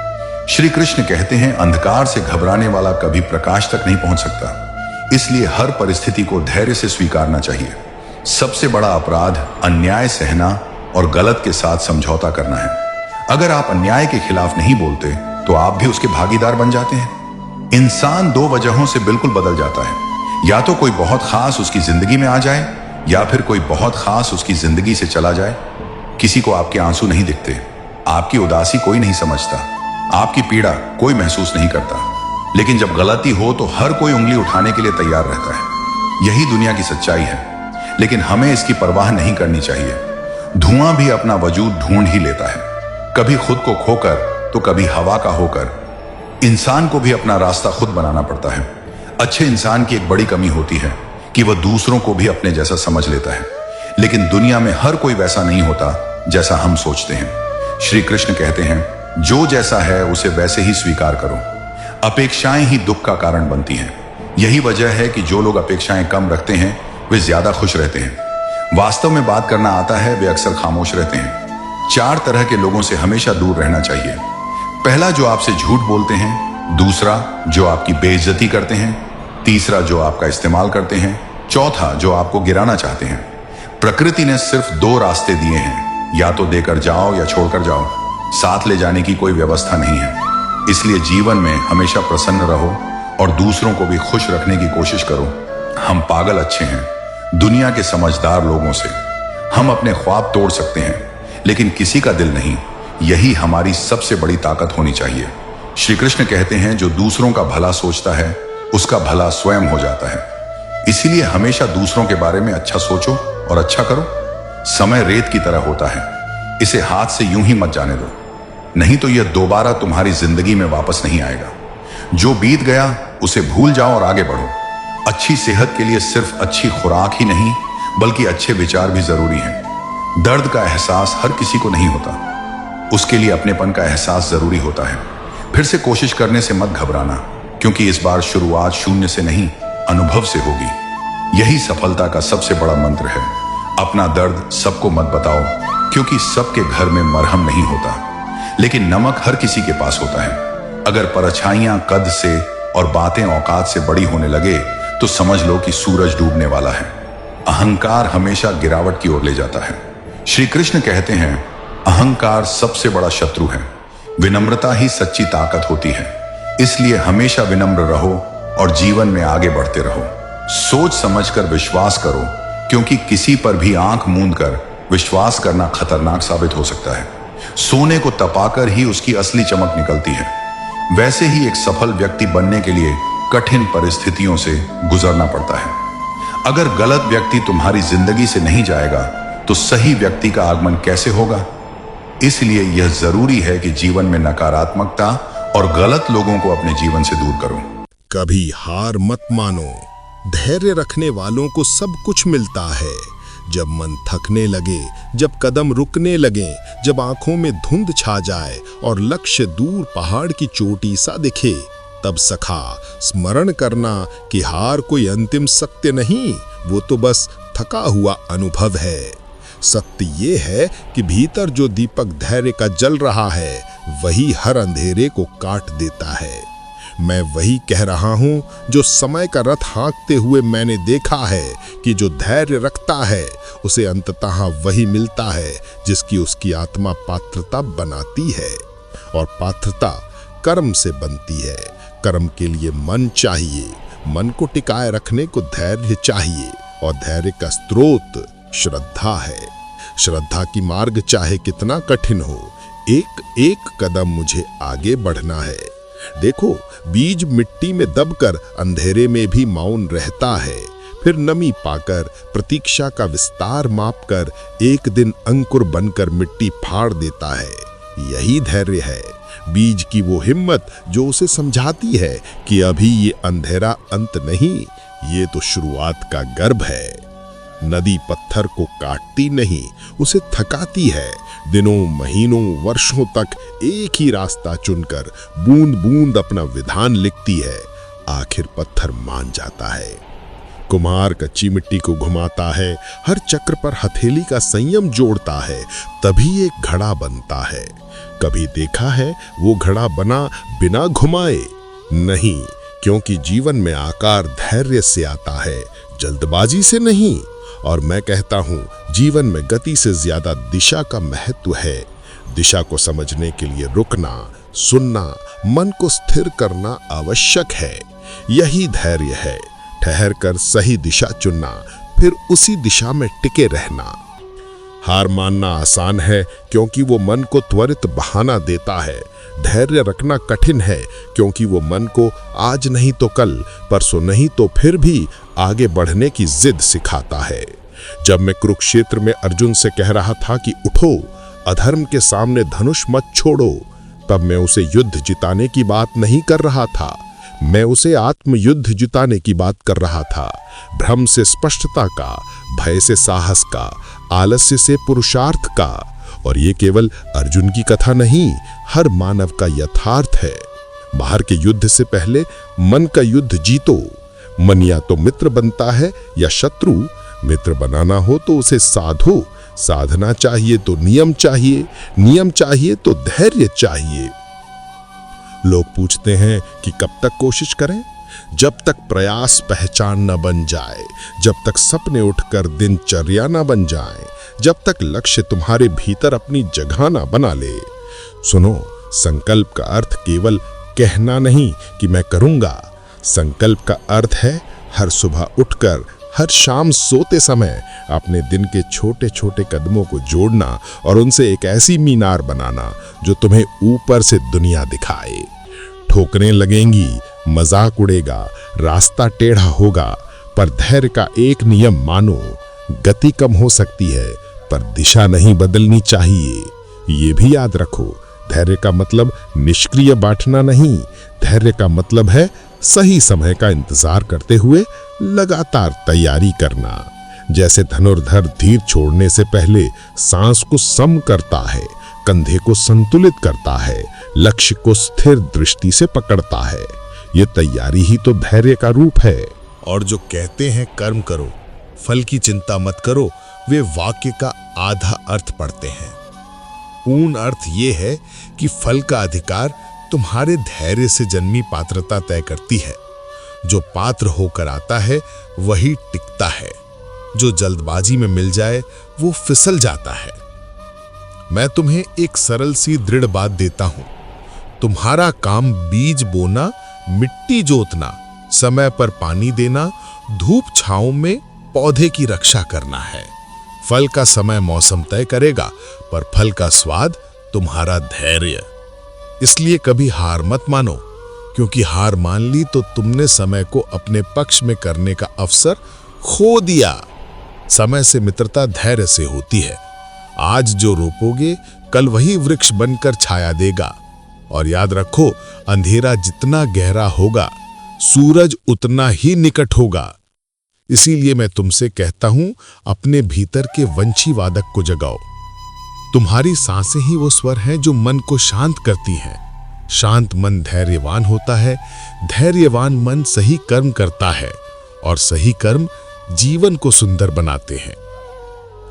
श्री कृष्ण कहते हैं अंधकार से घबराने वाला कभी प्रकाश तक नहीं पहुंच सकता। इसलिए हर परिस्थिति को धैर्य से स्वीकारना चाहिए। सबसे बड़ा अपराध अन्याय सहना और गलत के साथ समझौता करना है। अगर आप अन्याय के खिलाफ नहीं बोलते तो आप भी उसके भागीदार बन जाते हैं। इंसान दो वजहों से बिल्कुल बदल जाता है, या तो कोई बहुत खास उसकी जिंदगी में आ जाए या फिर कोई बहुत खास उसकी जिंदगी से चला जाए। किसी को आपके आंसू नहीं दिखते, आपकी उदासी कोई नहीं समझता, आपकी पीड़ा कोई महसूस नहीं करता, लेकिन जब गलती हो तो हर कोई उंगली उठाने के लिए तैयार रहता है। यही दुनिया की सच्चाई है, लेकिन हमें इसकी परवाह नहीं करनी चाहिए। धुआं भी अपना वजूद ढूंढ ही लेता है, कभी खुद को खोकर तो कभी हवा का होकर। इंसान को भी अपना रास्ता खुद बनाना पड़ता है। अच्छे इंसान की एक बड़ी कमी होती है कि वह दूसरों को भी अपने जैसा समझ लेता है, लेकिन दुनिया में हर कोई वैसा नहीं होता जैसा हम सोचते हैं। श्री कृष्ण कहते हैं जो जैसा है उसे वैसे ही स्वीकार करो। अपेक्षाएं ही दुख का कारण बनती हैं। यही वजह है कि जो लोग अपेक्षाएं कम रखते हैं वे ज्यादा खुश रहते हैं। वास्तव में बात करना आता है वे अक्सर खामोश रहते हैं। 4 तरह के लोगों से हमेशा दूर रहना चाहिए। पहला, जो आपसे झूठ बोलते हैं। दूसरा, जो आपकी बेइज्जती करते हैं। तीसरा, जो आपका इस्तेमाल करते हैं। चौथा, जो आपको गिराना चाहते हैं। प्रकृति ने सिर्फ 2 रास्ते दिए हैं, या तो देकर जाओ या छोड़कर जाओ। साथ ले जाने की कोई व्यवस्था नहीं है। इसलिए जीवन में हमेशा प्रसन्न रहो और दूसरों को भी खुश रखने की कोशिश करो। हम पागल अच्छे हैं दुनिया के समझदार लोगों से। हम अपने ख्वाब तोड़ सकते हैं, लेकिन किसी का दिल नहीं। यही हमारी सबसे बड़ी ताकत होनी चाहिए। श्री कृष्ण कहते हैं जो दूसरों का भला सोचता है उसका भला स्वयं हो जाता है। इसीलिए हमेशा दूसरों के बारे में अच्छा सोचो और अच्छा करो। समय रेत की तरह होता है, इसे हाथ से यूं ही मत जाने दो, नहीं तो यह दोबारा तुम्हारी जिंदगी में वापस नहीं आएगा। जो बीत गया उसे भूल जाओ और आगे बढ़ो। अच्छी सेहत के लिए सिर्फ अच्छी खुराक ही नहीं बल्कि अच्छे विचार भी जरूरी हैं। दर्द का एहसास हर किसी को नहीं होता, उसके लिए अपनेपन का एहसास जरूरी होता है। फिर से कोशिश करने से मत घबराना, क्योंकि इस बार शुरुआत शून्य से नहीं अनुभव से होगी। यही सफलता का सबसे बड़ा मंत्र है। अपना दर्द सबको मत बताओ, क्योंकि सबके घर में मरहम नहीं होता, लेकिन नमक हर किसी के पास होता है। अगर परछाइयां कद से और बातें औकात से बड़ी होने लगे तो समझ लो कि सूरज डूबने वाला है। अहंकार हमेशा गिरावट की ओर ले जाता है। श्री कृष्ण कहते हैं अहंकार सबसे बड़ा शत्रु है। विनम्रता ही सच्ची ताकत होती है। इसलिए हमेशा विनम्र रहो और जीवन में आगे बढ़ते रहो। सोच समझकर विश्वास करो, क्योंकि किसी पर भी आंख मूंद कर विश्वास करना खतरनाक साबित हो सकता है। सोने को तपाकर ही उसकी असली चमक निकलती है। वैसे ही एक सफल व्यक्ति बनने के लिए कठिन परिस्थितियों से गुजरना पड़ता है। अगर गलत व्यक्ति तुम्हारी जिंदगी से नहीं जाएगा तो सही व्यक्ति का आगमन कैसे होगा? इसलिए यह जरूरी है कि जीवन में नकारात्मकता और गलत लोगों को अपने जीवन से दूर करो। कभी हार मत मानो। धैर्य रखने वालों को सब कुछ मिलता है। जब मन थकने लगे, जब कदम रुकने लगे, जब आंखों में धुंध छा जाए और लक्ष्य दूर पहाड़ की चोटी सा दिखे, तब सखा स्मरण करना कि हार कोई अंतिम सत्य नहीं, वो तो बस थका हुआ अनुभव है। सत्य ये है कि भीतर जो दीपक धैर्य का जल रहा है, वही हर अंधेरे को काट देता है। मैं वही कह रहा हूं जो समय का रथ हाँकते हुए मैंने देखा है कि जो धैर्य रखता है उसे अंततः वही मिलता है जिसकी उसकी आत्मा पात्रता बनाती है, और पात्रता कर्म से बनती है। कर्म के लिए मन चाहिए, मन को टिकाए रखने को धैर्य चाहिए, और धैर्य का स्रोत श्रद्धा है। श्रद्धा की मार्ग चाहे कितना कठिन हो, एक एक कदम मुझे आगे बढ़ना है। देखो, बीज मिट्टी में दबकर अंधेरे में भी मौन रहता है, फिर नमी पाकर प्रतीक्षा का विस्तार मापकर एक दिन अंकुर बनकर मिट्टी फाड़ देता है। यही धैर्य है, बीज की वो हिम्मत जो उसे समझाती है कि अभी ये अंधेरा अंत नहीं, ये तो शुरुआत का गर्भ है। नदी पत्थर को काटती नहीं, उसे थकाती है। दिनों, महीनों, वर्षों तक एक ही रास्ता चुनकर बूंद बूंद अपना विधान लिखती है। आखिर पत्थर मान जाता है। कुम्हार कच्ची मिट्टी को घुमाता है, हर चक्र पर हथेली का संयम जोड़ता है, तभी एक घड़ा बनता है। कभी देखा है वो घड़ा बना बिना घुमाए? नहीं, क्योंकि जीवन में आकार धैर्य से आता है, जल्दबाजी से नहीं। और मैं कहता हूं, जीवन में गति से ज्यादा दिशा का महत्व है। दिशा को समझने के लिए रुकना, सुनना, मन को स्थिर करना आवश्यक है। यही धैर्य है, ठहर कर सही दिशा चुनना, फिर उसी दिशा में टिके रहना। हार मानना आसान है क्योंकि वो मन को त्वरित बहाना देता है। धैर्य रखना कठिन है क्योंकि वो मन को आज नहीं तो कल, परसों नहीं तो फिर भी आगे बढ़ने की जिद सिखाता है। जब मैं कुरुक्षेत्र में अर्जुन से कह रहा था कि उठो, अधर्म के सामने धनुष मत छोड़ो, तब मैं उसे युद्ध जिताने की बात नहीं कर रहा था, मैं उसे आत्मयुद्ध जिताने की बात कर रहा था। भ्रम से स्पष्टता का, भय से साहस का, आलस्य से पुरुषार्थ का। और ये केवल अर्जुन की कथा नहीं, हर मानव का यथार्थ है। बाहर के युद्ध से पहले मन का युद्ध जीतो। मन या तो मित्र बनता है या शत्रु। मित्र बनाना हो तो उसे साधो, साधना चाहिए तो नियम चाहिए, नियम चाहिए तो धैर्य चाहिए। लोग पूछते हैं कि कब तक कोशिश करें? जब तक प्रयास पहचान न बन जाए, जब तक सपने उठकर दिनचर्या न बन जाए, जब तक लक्ष्य तुम्हारे भीतर अपनी जगह न बना ले। सुनो, संकल्प का अर्थ केवल कहना नहीं कि मैं करूंगा। संकल्प का अर्थ है हर सुबह उठकर, हर शाम सोते समय अपने दिन के छोटे छोटे कदमों को जोड़ना और उनसे एक ऐसी मीनार बनाना जो तुम्हें ऊपर से दुनिया दिखाए। ठोकरें लगेंगी, मजाक उड़ेगा, रास्ता टेढ़ा होगा, पर धैर्य का एक नियम मानो, गति कम हो सकती है पर दिशा नहीं बदलनी चाहिए। ये भी याद रखो, धैर्य का मतलब निष्क्रिय बैठना नहीं, धैर्य का मतलब है सही समय का इंतजार करते हुए लगातार तैयारी करना। जैसे धनुर्धर तीर छोड़ने से पहले सांस को सम करता है, कंधे को संतुलित करता है, लक्ष्य को स्थिर दृष्टि से पकड़ता है। ये तैयारी ही तो धैर्य का रूप है। और जो कहते हैं कर्म करो, फल की चिंता मत करो, वे वाक्य का आधा अर्थ पढ़ते हैं। पूर्ण अर्थ ये है कि फल का अधिकार तुम्हारे धैर्य से जन्मी पात्रता तय करती है। जो पात्र होकर आता है वही टिकता है, जो जल्दबाजी में मिल जाए वो फिसल जाता है। मैं तुम्हें एक सरल सी दृढ़ बात देता हूं, तुम्हारा काम बीज बोना, मिट्टी जोतना, समय पर पानी देना, धूप छांव में पौधे की रक्षा करना है। फल का समय मौसम तय करेगा, पर फल का स्वाद तुम्हारा धैर्य। इसलिए कभी हार मत मानो, क्योंकि हार मान ली तो तुमने समय को अपने पक्ष में करने का अवसर खो दिया। समय से मित्रता धैर्य से होती है। आज जो रोपोगे कल वही वृक्ष बनकर छाया देगा। और याद रखो, अंधेरा जितना गहरा होगा सूरज उतना ही निकट होगा। इसीलिए मैं तुमसे कहता हूं, अपने भीतर के वंशी वादक को जगाओ। तुम्हारी सांसें ही वो स्वर हैं जो मन को शांत करती हैं। शांत मन धैर्यवान होता है, धैर्यवान मन सही कर्म करता है और सही कर्म जीवन को सुंदर बनाते हैं।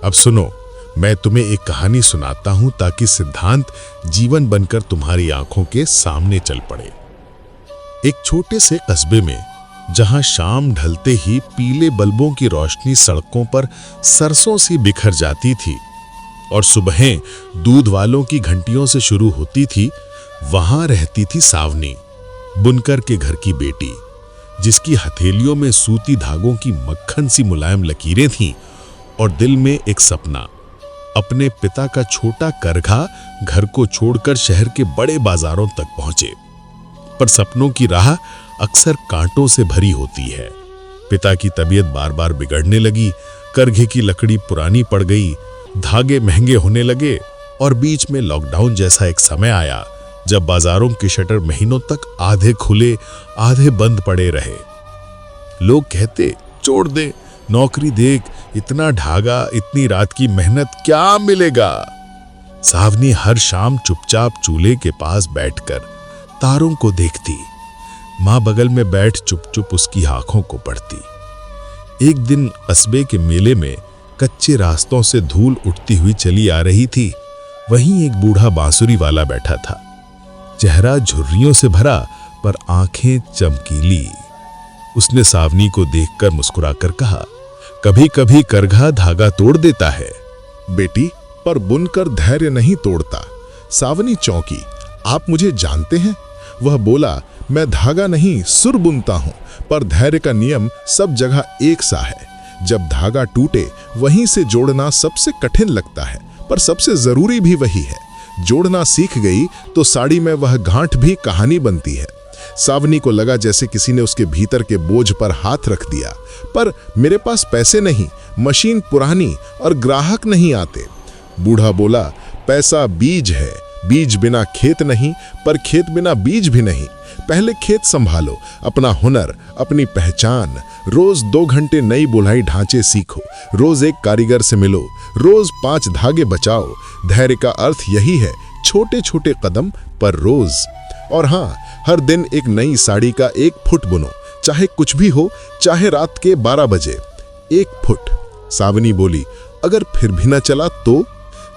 अब सुनो, मैं तुम्हें एक कहानी सुनाता हूं ताकि सिद्धांत जीवन बनकर तुम्हारी आंखों के सामने चल पड़े। एक छोटे से कस्बे में, जहां शाम ढलते ही पीले बल्बों की रोशनी सड़कों पर सरसों सी बिखर जाती थी और सुबहें दूध वालों की घंटियों से शुरू होती थी, वहां रहती थी सावनी, बुनकर के घर की बेटी, जिसकी हथेलियों में सूती धागों की मक्खन सी मुलायम लकीरें थीं और दिल में एक सपना, अपने पिता का छोटा करघा घर को छोड़कर शहर के बड़े बाजारों तक पहुंचे। पर सपनों की राह अक्सर कांटों से भरी होती है। पिता की तबीयत बार बार बिगड़ने लगी, करघे की लकड़ी पुरानी पड़ गई, धागे महंगे होने लगे और बीच में लॉकडाउन जैसा एक समय आया जब बाजारों के शटर महीनों तक आधे खुले आधे बंद पड़े रहे। लोग कहते, छोड़ दे, नौकरी देख, इतना ढागा, इतनी रात की मेहनत, क्या मिलेगा। सावनी हर शाम चुपचाप चूल्हे के पास बैठकर तारों को देखती। मां बगल में बैठ चुप चुप उसकी आंखों को पढ़ती। एक दिन कस्बे के मेले में कच्चे रास्तों से धूल उठती हुई चली आ रही थी। वहीं एक बूढ़ा बांसुरी वाला बैठा था, चेहरा झुर्रियों से भरा पर आंखें चमकीली। उसने सावनी को देखकर मुस्कुराकर कहा, कभी कभी करघा धागा तोड़ देता है बेटी, पर बुनकर धैर्य नहीं तोड़ता। सावनी चौंकी, आप मुझे जानते हैं? वह बोला, मैं धागा नहीं सुर बुनता हूं, पर धैर्य का नियम सब जगह एक सा है। जब धागा टूटे वहीं से जोड़ना सबसे कठिन लगता है, पर सबसे जरूरी भी वही है। जोड़ना सीख गई तो साड़ी में वह गांठ भी कहानी बनती है। सावनी को लगा जैसे किसी ने उसके भीतर के बोझ पर हाथ रख दिया। पर मेरे पास पैसे नहीं, मशीन पुरानी और ग्राहक नहीं आते। बूढ़ा बोला, पैसा बीज है, बीज बिना खेत नहीं, पर खेत बिना बीज भी नहीं। पहले खेत संभालो, अपना हुनर, अपनी पहचान। रोज 2 घंटे नई बुनाई ढांचे सीखो, रोज एक कारीगर से मिलो, रोज 5 धागे बचाओ। धैर्य का अर्थ यही है, छोटे छोटे कदम पर रोज। और हाँ, हर दिन एक नई साड़ी का 1 फुट बुनो, चाहे कुछ भी हो, चाहे रात के 12 बजे। 1 फुट। सावनी बोली, अगर फिर भी न चला तो?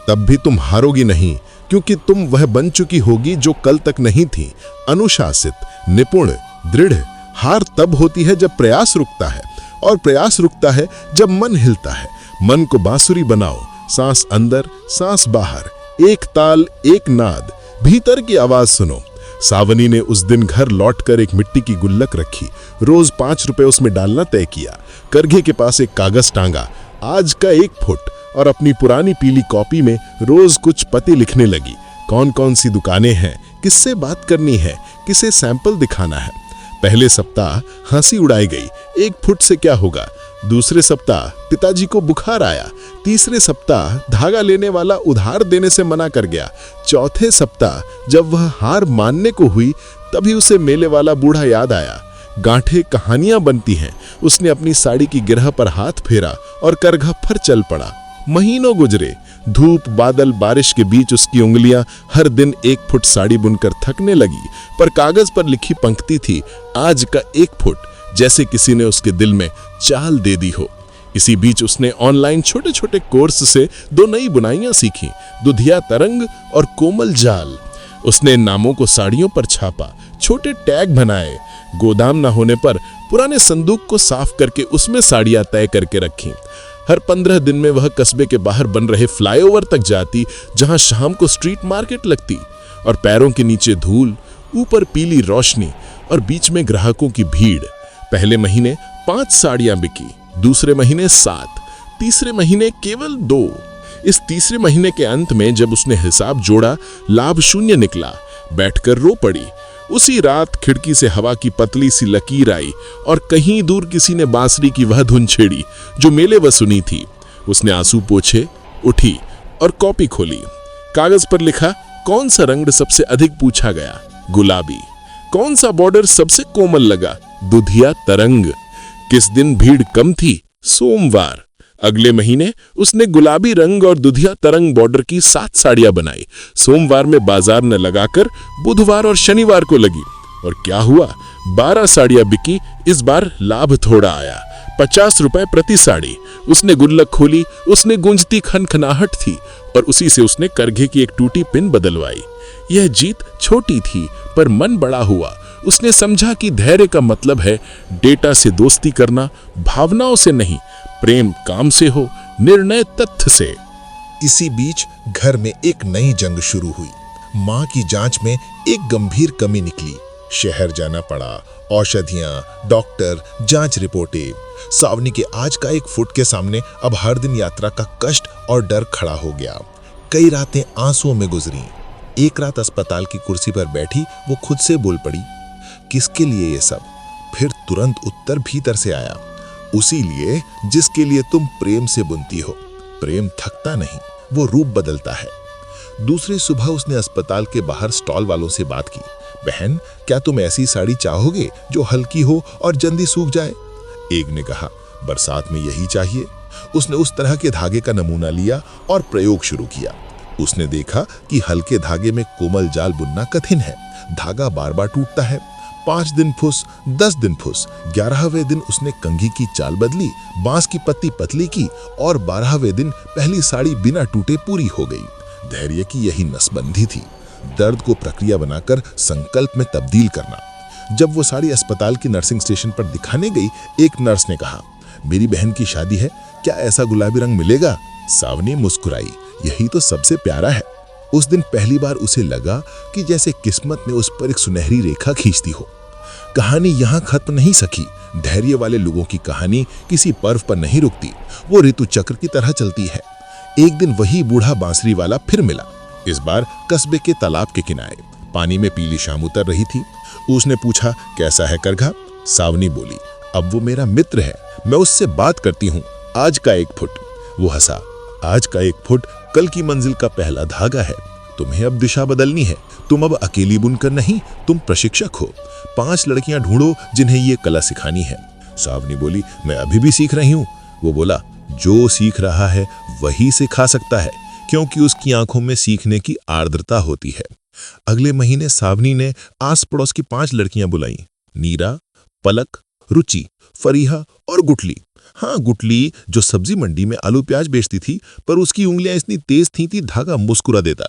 तब भी तुम हारोगी नहीं, क्योंकि तुम वह बन चुकी होगी जो कल तक नहीं थी। अनुशासित, निपुण, दृढ़। हार तब होती है जब प्रयास रुकता है, और प्रयास रुकता है जब मन हिलता है। मन को बांसुरी बनाओ, सांस अंदर, सांस बाहर, एक ताल, एक नाद, भीतर की आवाज सुनो। सावनी ने उस दिन घर लौटकर एक मिट्टी की गुल्लक रखी, रोज 5 रुपए उसमें डालना तय किया। करघे के पास एक कागज टांगा, आज का 1 फुट, और अपनी पुरानी पीली कॉपी में रोज कुछ पते लिखने लगी। कौन कौन सी दुकानें हैं, किससे बात करनी है, किसे सैंपल दिखाना है। पहले सप्ताह हंसी उड़ाई गई, 1 फुट से क्या होगा। दूसरे सप्ताह पिताजी को बुखार आया। तीसरे सप्ताह धागा लेने वाला उधार देने से मना कर गया। चौथे सप्ताह जब वह हार मानने को हुई, तभी उसे मेले वाला बूढ़ा याद आया। गांठें कहानियां बनती हैं। उसने अपनी साड़ी की गिरह पर हाथ फेरा और करघा पर चल पड़ा। महीनों गुजरे, धूप, बादल, बारिश के बीच उसकी उंगलियां हर दिन 1 फुट साड़ी बुनकर थकने लगी। पर कागज पर लिखी पंक्ति थी, आज का 1 फुट, जैसे किसी ने उसके दिल में चाल दे दी हो। इसी बीच उसने ऑनलाइन छोटे छोटे कोर्स से 2 नई बुनाइयां सीखी, दुधिया तरंग और कोमल जाल। उसने नामों को साड़ियों पर छापा, छोटे टैग बनाए। गोदाम न होने पर पुराने संदूक को साफ करके उसमें साड़ियां तय करके रखी। हर 15 दिन में वह कस्बे के बाहर बन रहे फ्लाईओवर तक जाती, जहां शाम को स्ट्रीट मार्केट लगती, और पैरों के नीचे धूल, ऊपर पीली रोशनी और बीच में ग्राहकों की भीड़। पहले महीने 5 साड़ियां बिकी, दूसरे महीने 7, तीसरे महीने केवल 2। इस तीसरे महीने के अंत में जब उसने हिसाब जोड़ा, लाभ 0 निकला। बैठकर रो पड़ी। उसी रात खिड़की से हवा की पतली सी लकीर आई और कहीं दूर किसी ने बांसुरी की वह धुन छेड़ी जो मेले वह सुनी थी। उसने आंसू पोंछे, उठी और कॉपी खोली। कागज पर लिखा, कौन सा रंग सबसे अधिक पूछा गया? गुलाबी। कौन सा बॉर्डर सबसे कोमल लगा? दुधिया तरंग। किस दिन भीड़ कम थी? सोमवार। अगले महीने उसने गुलाबी रंग और दुधिया तरंग बॉर्डर की 7 साड़ियां बनाई। सोमवार में बाजार न लगाकर बुधवार और शनिवार को लगी, और क्या हुआ? 12 साड़ियां बिकी। इस बार लाभ थोड़ा आया, 50 रुपए प्रति साड़ी। उसने गुल्लक खोली, उसने गूंजती खनखनाहट थी, और उसी से उसने करघे की एक टूटी पिन बदलवाई। यह जीत छोटी थी, पर मन बड़ा हुआ। उसने समझा कि धैर्य का मतलब है डेटा से दोस्ती करना, भावनाओं से नहीं। प्रेम काम से हो, निर्णय तथ्य से। इसी बीच घर में एक नई जंग शुरू हुई। मां की जांच में एक गंभीर कमी निकली। शहर जाना पड़ा। औषधियां, डॉक्टर, जांच रिपोर्टें। सावनी के आज का एक फुट के सामने अब हर दिन यात्रा का कष्ट और डर खड़ा हो गया। कई रातें आंसुओं में गुजरी। एक रात अस्पताल की कुर्सी पर बैठी वो खुद से बोल पड़ी, किसके लिए ये सब? फिर तुरंत उत्तर भीतर से आया, उसी लिए जिसके लिए तुम प्रेम से बुनती हो। प्रेम थकता नहीं, वो रूप बदलता है। दूसरी सुबह उसने अस्पताल के बाहर स्टॉल वालों से बात की, बहन क्या तुम ऐसी साड़ी चाहोगे जो हल्की हो और जल्दी सूख जाए? एक ने कहा, बरसात में यही चाहिए। उसने उस तरह के धागे का नमूना लिया और प्रयोग शुरू किया। उसने देखा कि हल्के धागे में कोमल जाल बुनना कठिन है। धागा बार बार टूटता है। 5 दिन फुस, 10 दिन फुस। 11वें दिन उसने कंघी की चाल बदली, बांस की पत्ती पतली की, और 12वें दिन पहली साड़ी बिना टूटे पूरी हो गई। धैर्य की यही नसबंदी थी, दर्द को प्रक्रिया बनाकर संकल्प में तब्दील करना। जब वो साड़ी अस्पताल की नर्सिंग स्टेशन पर दिखाने गई, एक नर्स ने कहा, मेरी बहन की शादी है, क्या ऐसा गुलाबी रंग मिलेगा? सावनी मुस्कुराई, यही तो सबसे प्यारा है। उस दिन पहली बार उसे लगा कि जैसे किस्मत ने उस पर एक सुनहरी रेखा खींचती हो। कहानी यहाँ खत्म नहीं सकी। धैर्य वाले लोगों की कहानी किसी पर्व पर नहीं रुकती, वो ऋतु चक्र की तरह चलती है। एक दिन वही बूढ़ा बांसुरी वाला फिर मिला, इस बार कस्बे के तालाब के किनारे। पानी में पीली शाम उतर रही थी। उसने पूछा, कैसा है करघा? सावनी बोली, अब वो मेरा मित्र है, मैं उससे बात करती हूँ। आज का 1 फुट। वो हंसा, आज का 1 फुट कल की मंजिल का पहला धागा है। तुम्हें अब दिशा बदलनी है। तुम अब अकेली बुनकर नहीं, तुम प्रशिक्षक हो। 5 लड़कियां ढूंढो जिन्हें ये कला सिखानी है। सावनी बोली, मैं अभी भी सीख रही हूँ। वो बोला, जो सीख रहा है वही सिखा सकता है, क्योंकि उसकी आंखों में सीखने की आर्द्रता होती है। अगले महीने सावनी ने आस पड़ोस की 5 लड़कियां बुलाई, नीरा, पलक, रुचि, फरीहा और गुटली। हाँ, गुटली जो सब्जी मंडी में आलू प्याज बेचती थी, पर उसकी उंगलियां इतनी तेज थीं धागा मुस्कुरा देता।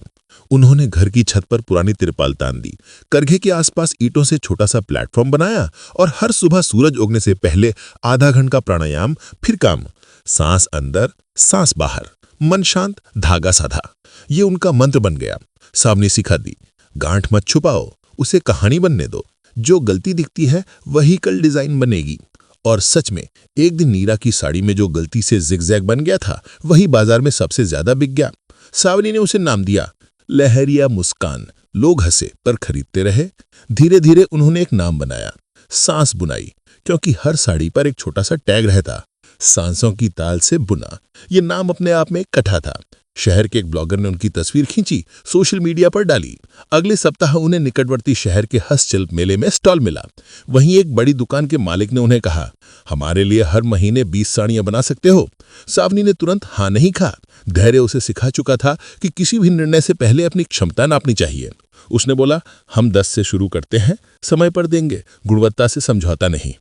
उन्होंने घर की छत पर पुरानी तिरपाल तान दी, करघे के आसपास ईंटों से छोटा सा प्लेटफॉर्म बनाया, और हर सुबह सूरज उगने से पहले आधा घंटा प्राणायाम, फिर काम। सांस अंदर, सांस बाहर, मन शांत, धागा साधा। ये उनका मंत्र बन गया। सावनी सिखा दी, गांठ मत छुपाओ, उसे कहानी बनने दो। जो गलती दिखती है वही कल डिजाइन बनेगी। और सच में एक दिन नीरा की साड़ी में जो गलती से जिगजैग बन गया था, वही बाजार में सबसे ज्यादा बिक गया। सावनी ने उसे नाम दिया लहरिया मुस्कान। लोग हंसे पर खरीदते रहे। धीरे धीरे उन्होंने एक नाम बनाया, सांस बुनाई, क्योंकि हर साड़ी पर एक छोटा सा टैग रहता, सांसों की ताल से बुना। ये नाम अपने आप में कथा था। शहर के एक ब्लॉगर ने उनकी तस्वीर खींची, सोशल मीडिया पर डाली। अगले सप्ताह उन्हें निकटवर्ती शहर के हस्तशिल्प मेले में स्टॉल मिला। वहीं एक बड़ी दुकान के मालिक ने उन्हें कहा, हमारे लिए हर महीने 20 साड़ियां बना सकते हो? सावनी ने तुरंत हाँ नहीं कहा। धैर्य उसे सिखा चुका था कि किसी भी निर्णय से पहले अपनी क्षमता नापनी चाहिए। उसने बोला, हम 10 से शुरू करते हैं, समय पर देंगे, गुणवत्ता से समझौता नहीं।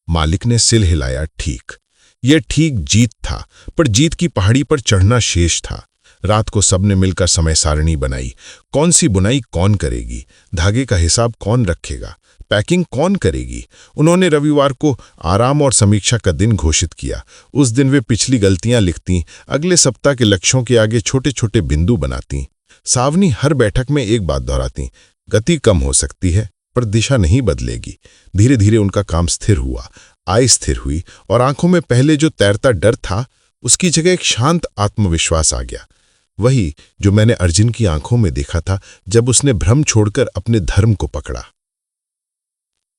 मालिक ने सिर हिलाया, ठीक। यह ठीक जीत था, पर जीत की पहाड़ी पर चढ़ना शेष था। रात को सबने मिलकर समय सारणी बनाई। कौन सी बुनाई कौन करेगी, धागे का हिसाब कौन रखेगा, पैकिंग कौन करेगी। उन्होंने रविवार को आराम और समीक्षा का दिन घोषित किया। उस दिन वे पिछली गलतियां लिखती, अगले सप्ताह के लक्ष्यों के आगे छोटे छोटे बिंदु बनाती। सावनी हर बैठक में एक बात दोहराती, गति कम हो सकती है पर दिशा नहीं बदलेगी। धीरे धीरे उनका काम स्थिर हुआ, आय स्थिर हुई, और आंखों में पहले जो तैरता डर था उसकी जगह एक शांत आत्मविश्वास आ गया। वही जो मैंने अर्जुन की आंखों में देखा था जब उसने भ्रम छोड़कर अपने धर्म को पकड़ा।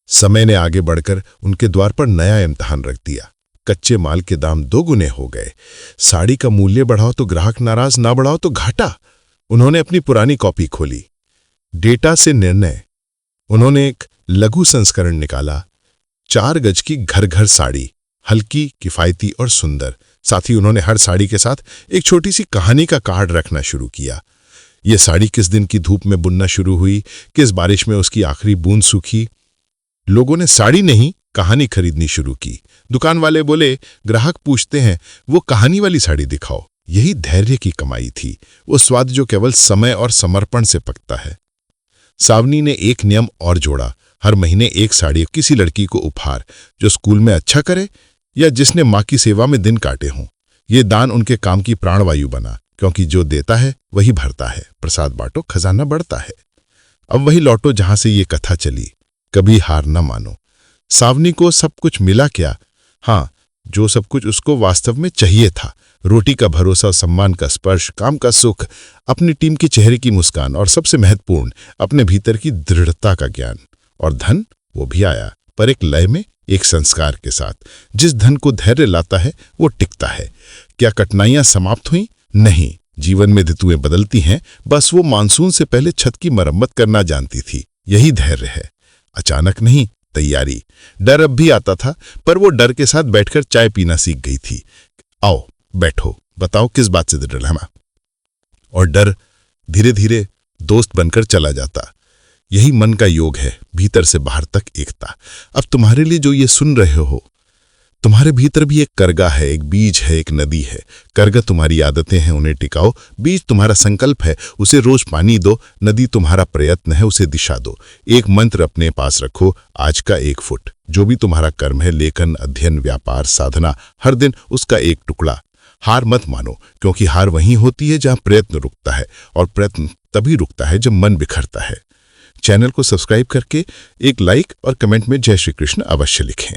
समय ने आगे बढ़कर उनके द्वार पर नया इम्तिहान रख दिया। कच्चे माल के दाम 2 गुने हो गए। साड़ी का मूल्य बढ़ाओ तो ग्राहक नाराज, ना बढ़ाओ तो घाटा। उन्होंने अपनी पुरानी कॉपी खोली, डेटा से निर्णय। उन्होंने एक लघु संस्करण निकाला, 4 गज की घर घर साड़ी, हल्की, किफायती और सुंदर। साथ ही उन्होंने हर साड़ी के साथ एक छोटी सी कहानी का कार्ड रखना शुरू किया। ये साड़ी किस दिन की धूप में बुनना शुरू हुई, किस बारिश में उसकी आखिरी बूंद सूखी। लोगों ने साड़ी नहीं, कहानी खरीदनी शुरू की। दुकान वाले बोले, ग्राहक पूछते हैं वो कहानी वाली साड़ी दिखाओ। यही धैर्य की कमाई थी, वो स्वाद जो केवल समय और समर्पण से पकता है। सावनी ने एक नियम और जोड़ा, हर महीने एक साड़ी किसी लड़की को उपहार, जो स्कूल में अच्छा करे या जिसने माँ की सेवा में दिन काटे हों। ये दान उनके काम की प्राणवायु बना, क्योंकि जो देता है वही भरता है। प्रसाद बांटो, खजाना बढ़ता है। अब वही लौटो जहां से ये कथा चली, कभी हार न मानो। सावनी को सब कुछ मिला क्या? हाँ, जो सब कुछ उसको वास्तव में चाहिए था। रोटी का भरोसा, सम्मान का स्पर्श, काम का सुख, अपनी टीम के चेहरे की मुस्कान और सबसे महत्वपूर्ण अपने भीतर की दृढ़ता का ज्ञान। और धन वो भी आया, पर एक लय में, एक संस्कार के साथ। जिस धन को धैर्य लाता है वो टिकता है। क्या कठिनाइयां समाप्त हुई? नहीं, जीवन में ऋतुएं बदलती हैं, बस वो मानसून से पहले छत की मरम्मत करना जानती थी। यही धैर्य है, अचानक नहीं, तैयारी। डर अब भी आता था, पर वो डर के साथ बैठकर चाय पीना सीख गई थी। आओ बैठो, बताओ किस बात से डर है? और डर धीरे धीरे दोस्त बनकर चला जाता। यही मन का योग है, भीतर से बाहर तक एकता। अब तुम्हारे लिए जो ये सुन रहे हो, तुम्हारे भीतर भी एक करगा है, एक बीज है, एक नदी है। करगा तुम्हारी आदतें हैं, उन्हें टिकाओ। बीज तुम्हारा संकल्प है, उसे रोज पानी दो। नदी तुम्हारा प्रयत्न है, उसे दिशा दो। एक मंत्र अपने पास रखो, आज का 1 फुट। जो भी तुम्हारा कर्म है, लेखन, अध्ययन, व्यापार, साधना, हर दिन उसका एक टुकड़ा। हार मत मानो, क्योंकि हार वहीं होती है जहां प्रयत्न रुकता है, और प्रयत्न तभी रुकता है जब मन बिखरता है। चैनल को सब्सक्राइब करके एक लाइक और कमेंट में जय श्री कृष्ण अवश्य लिखें।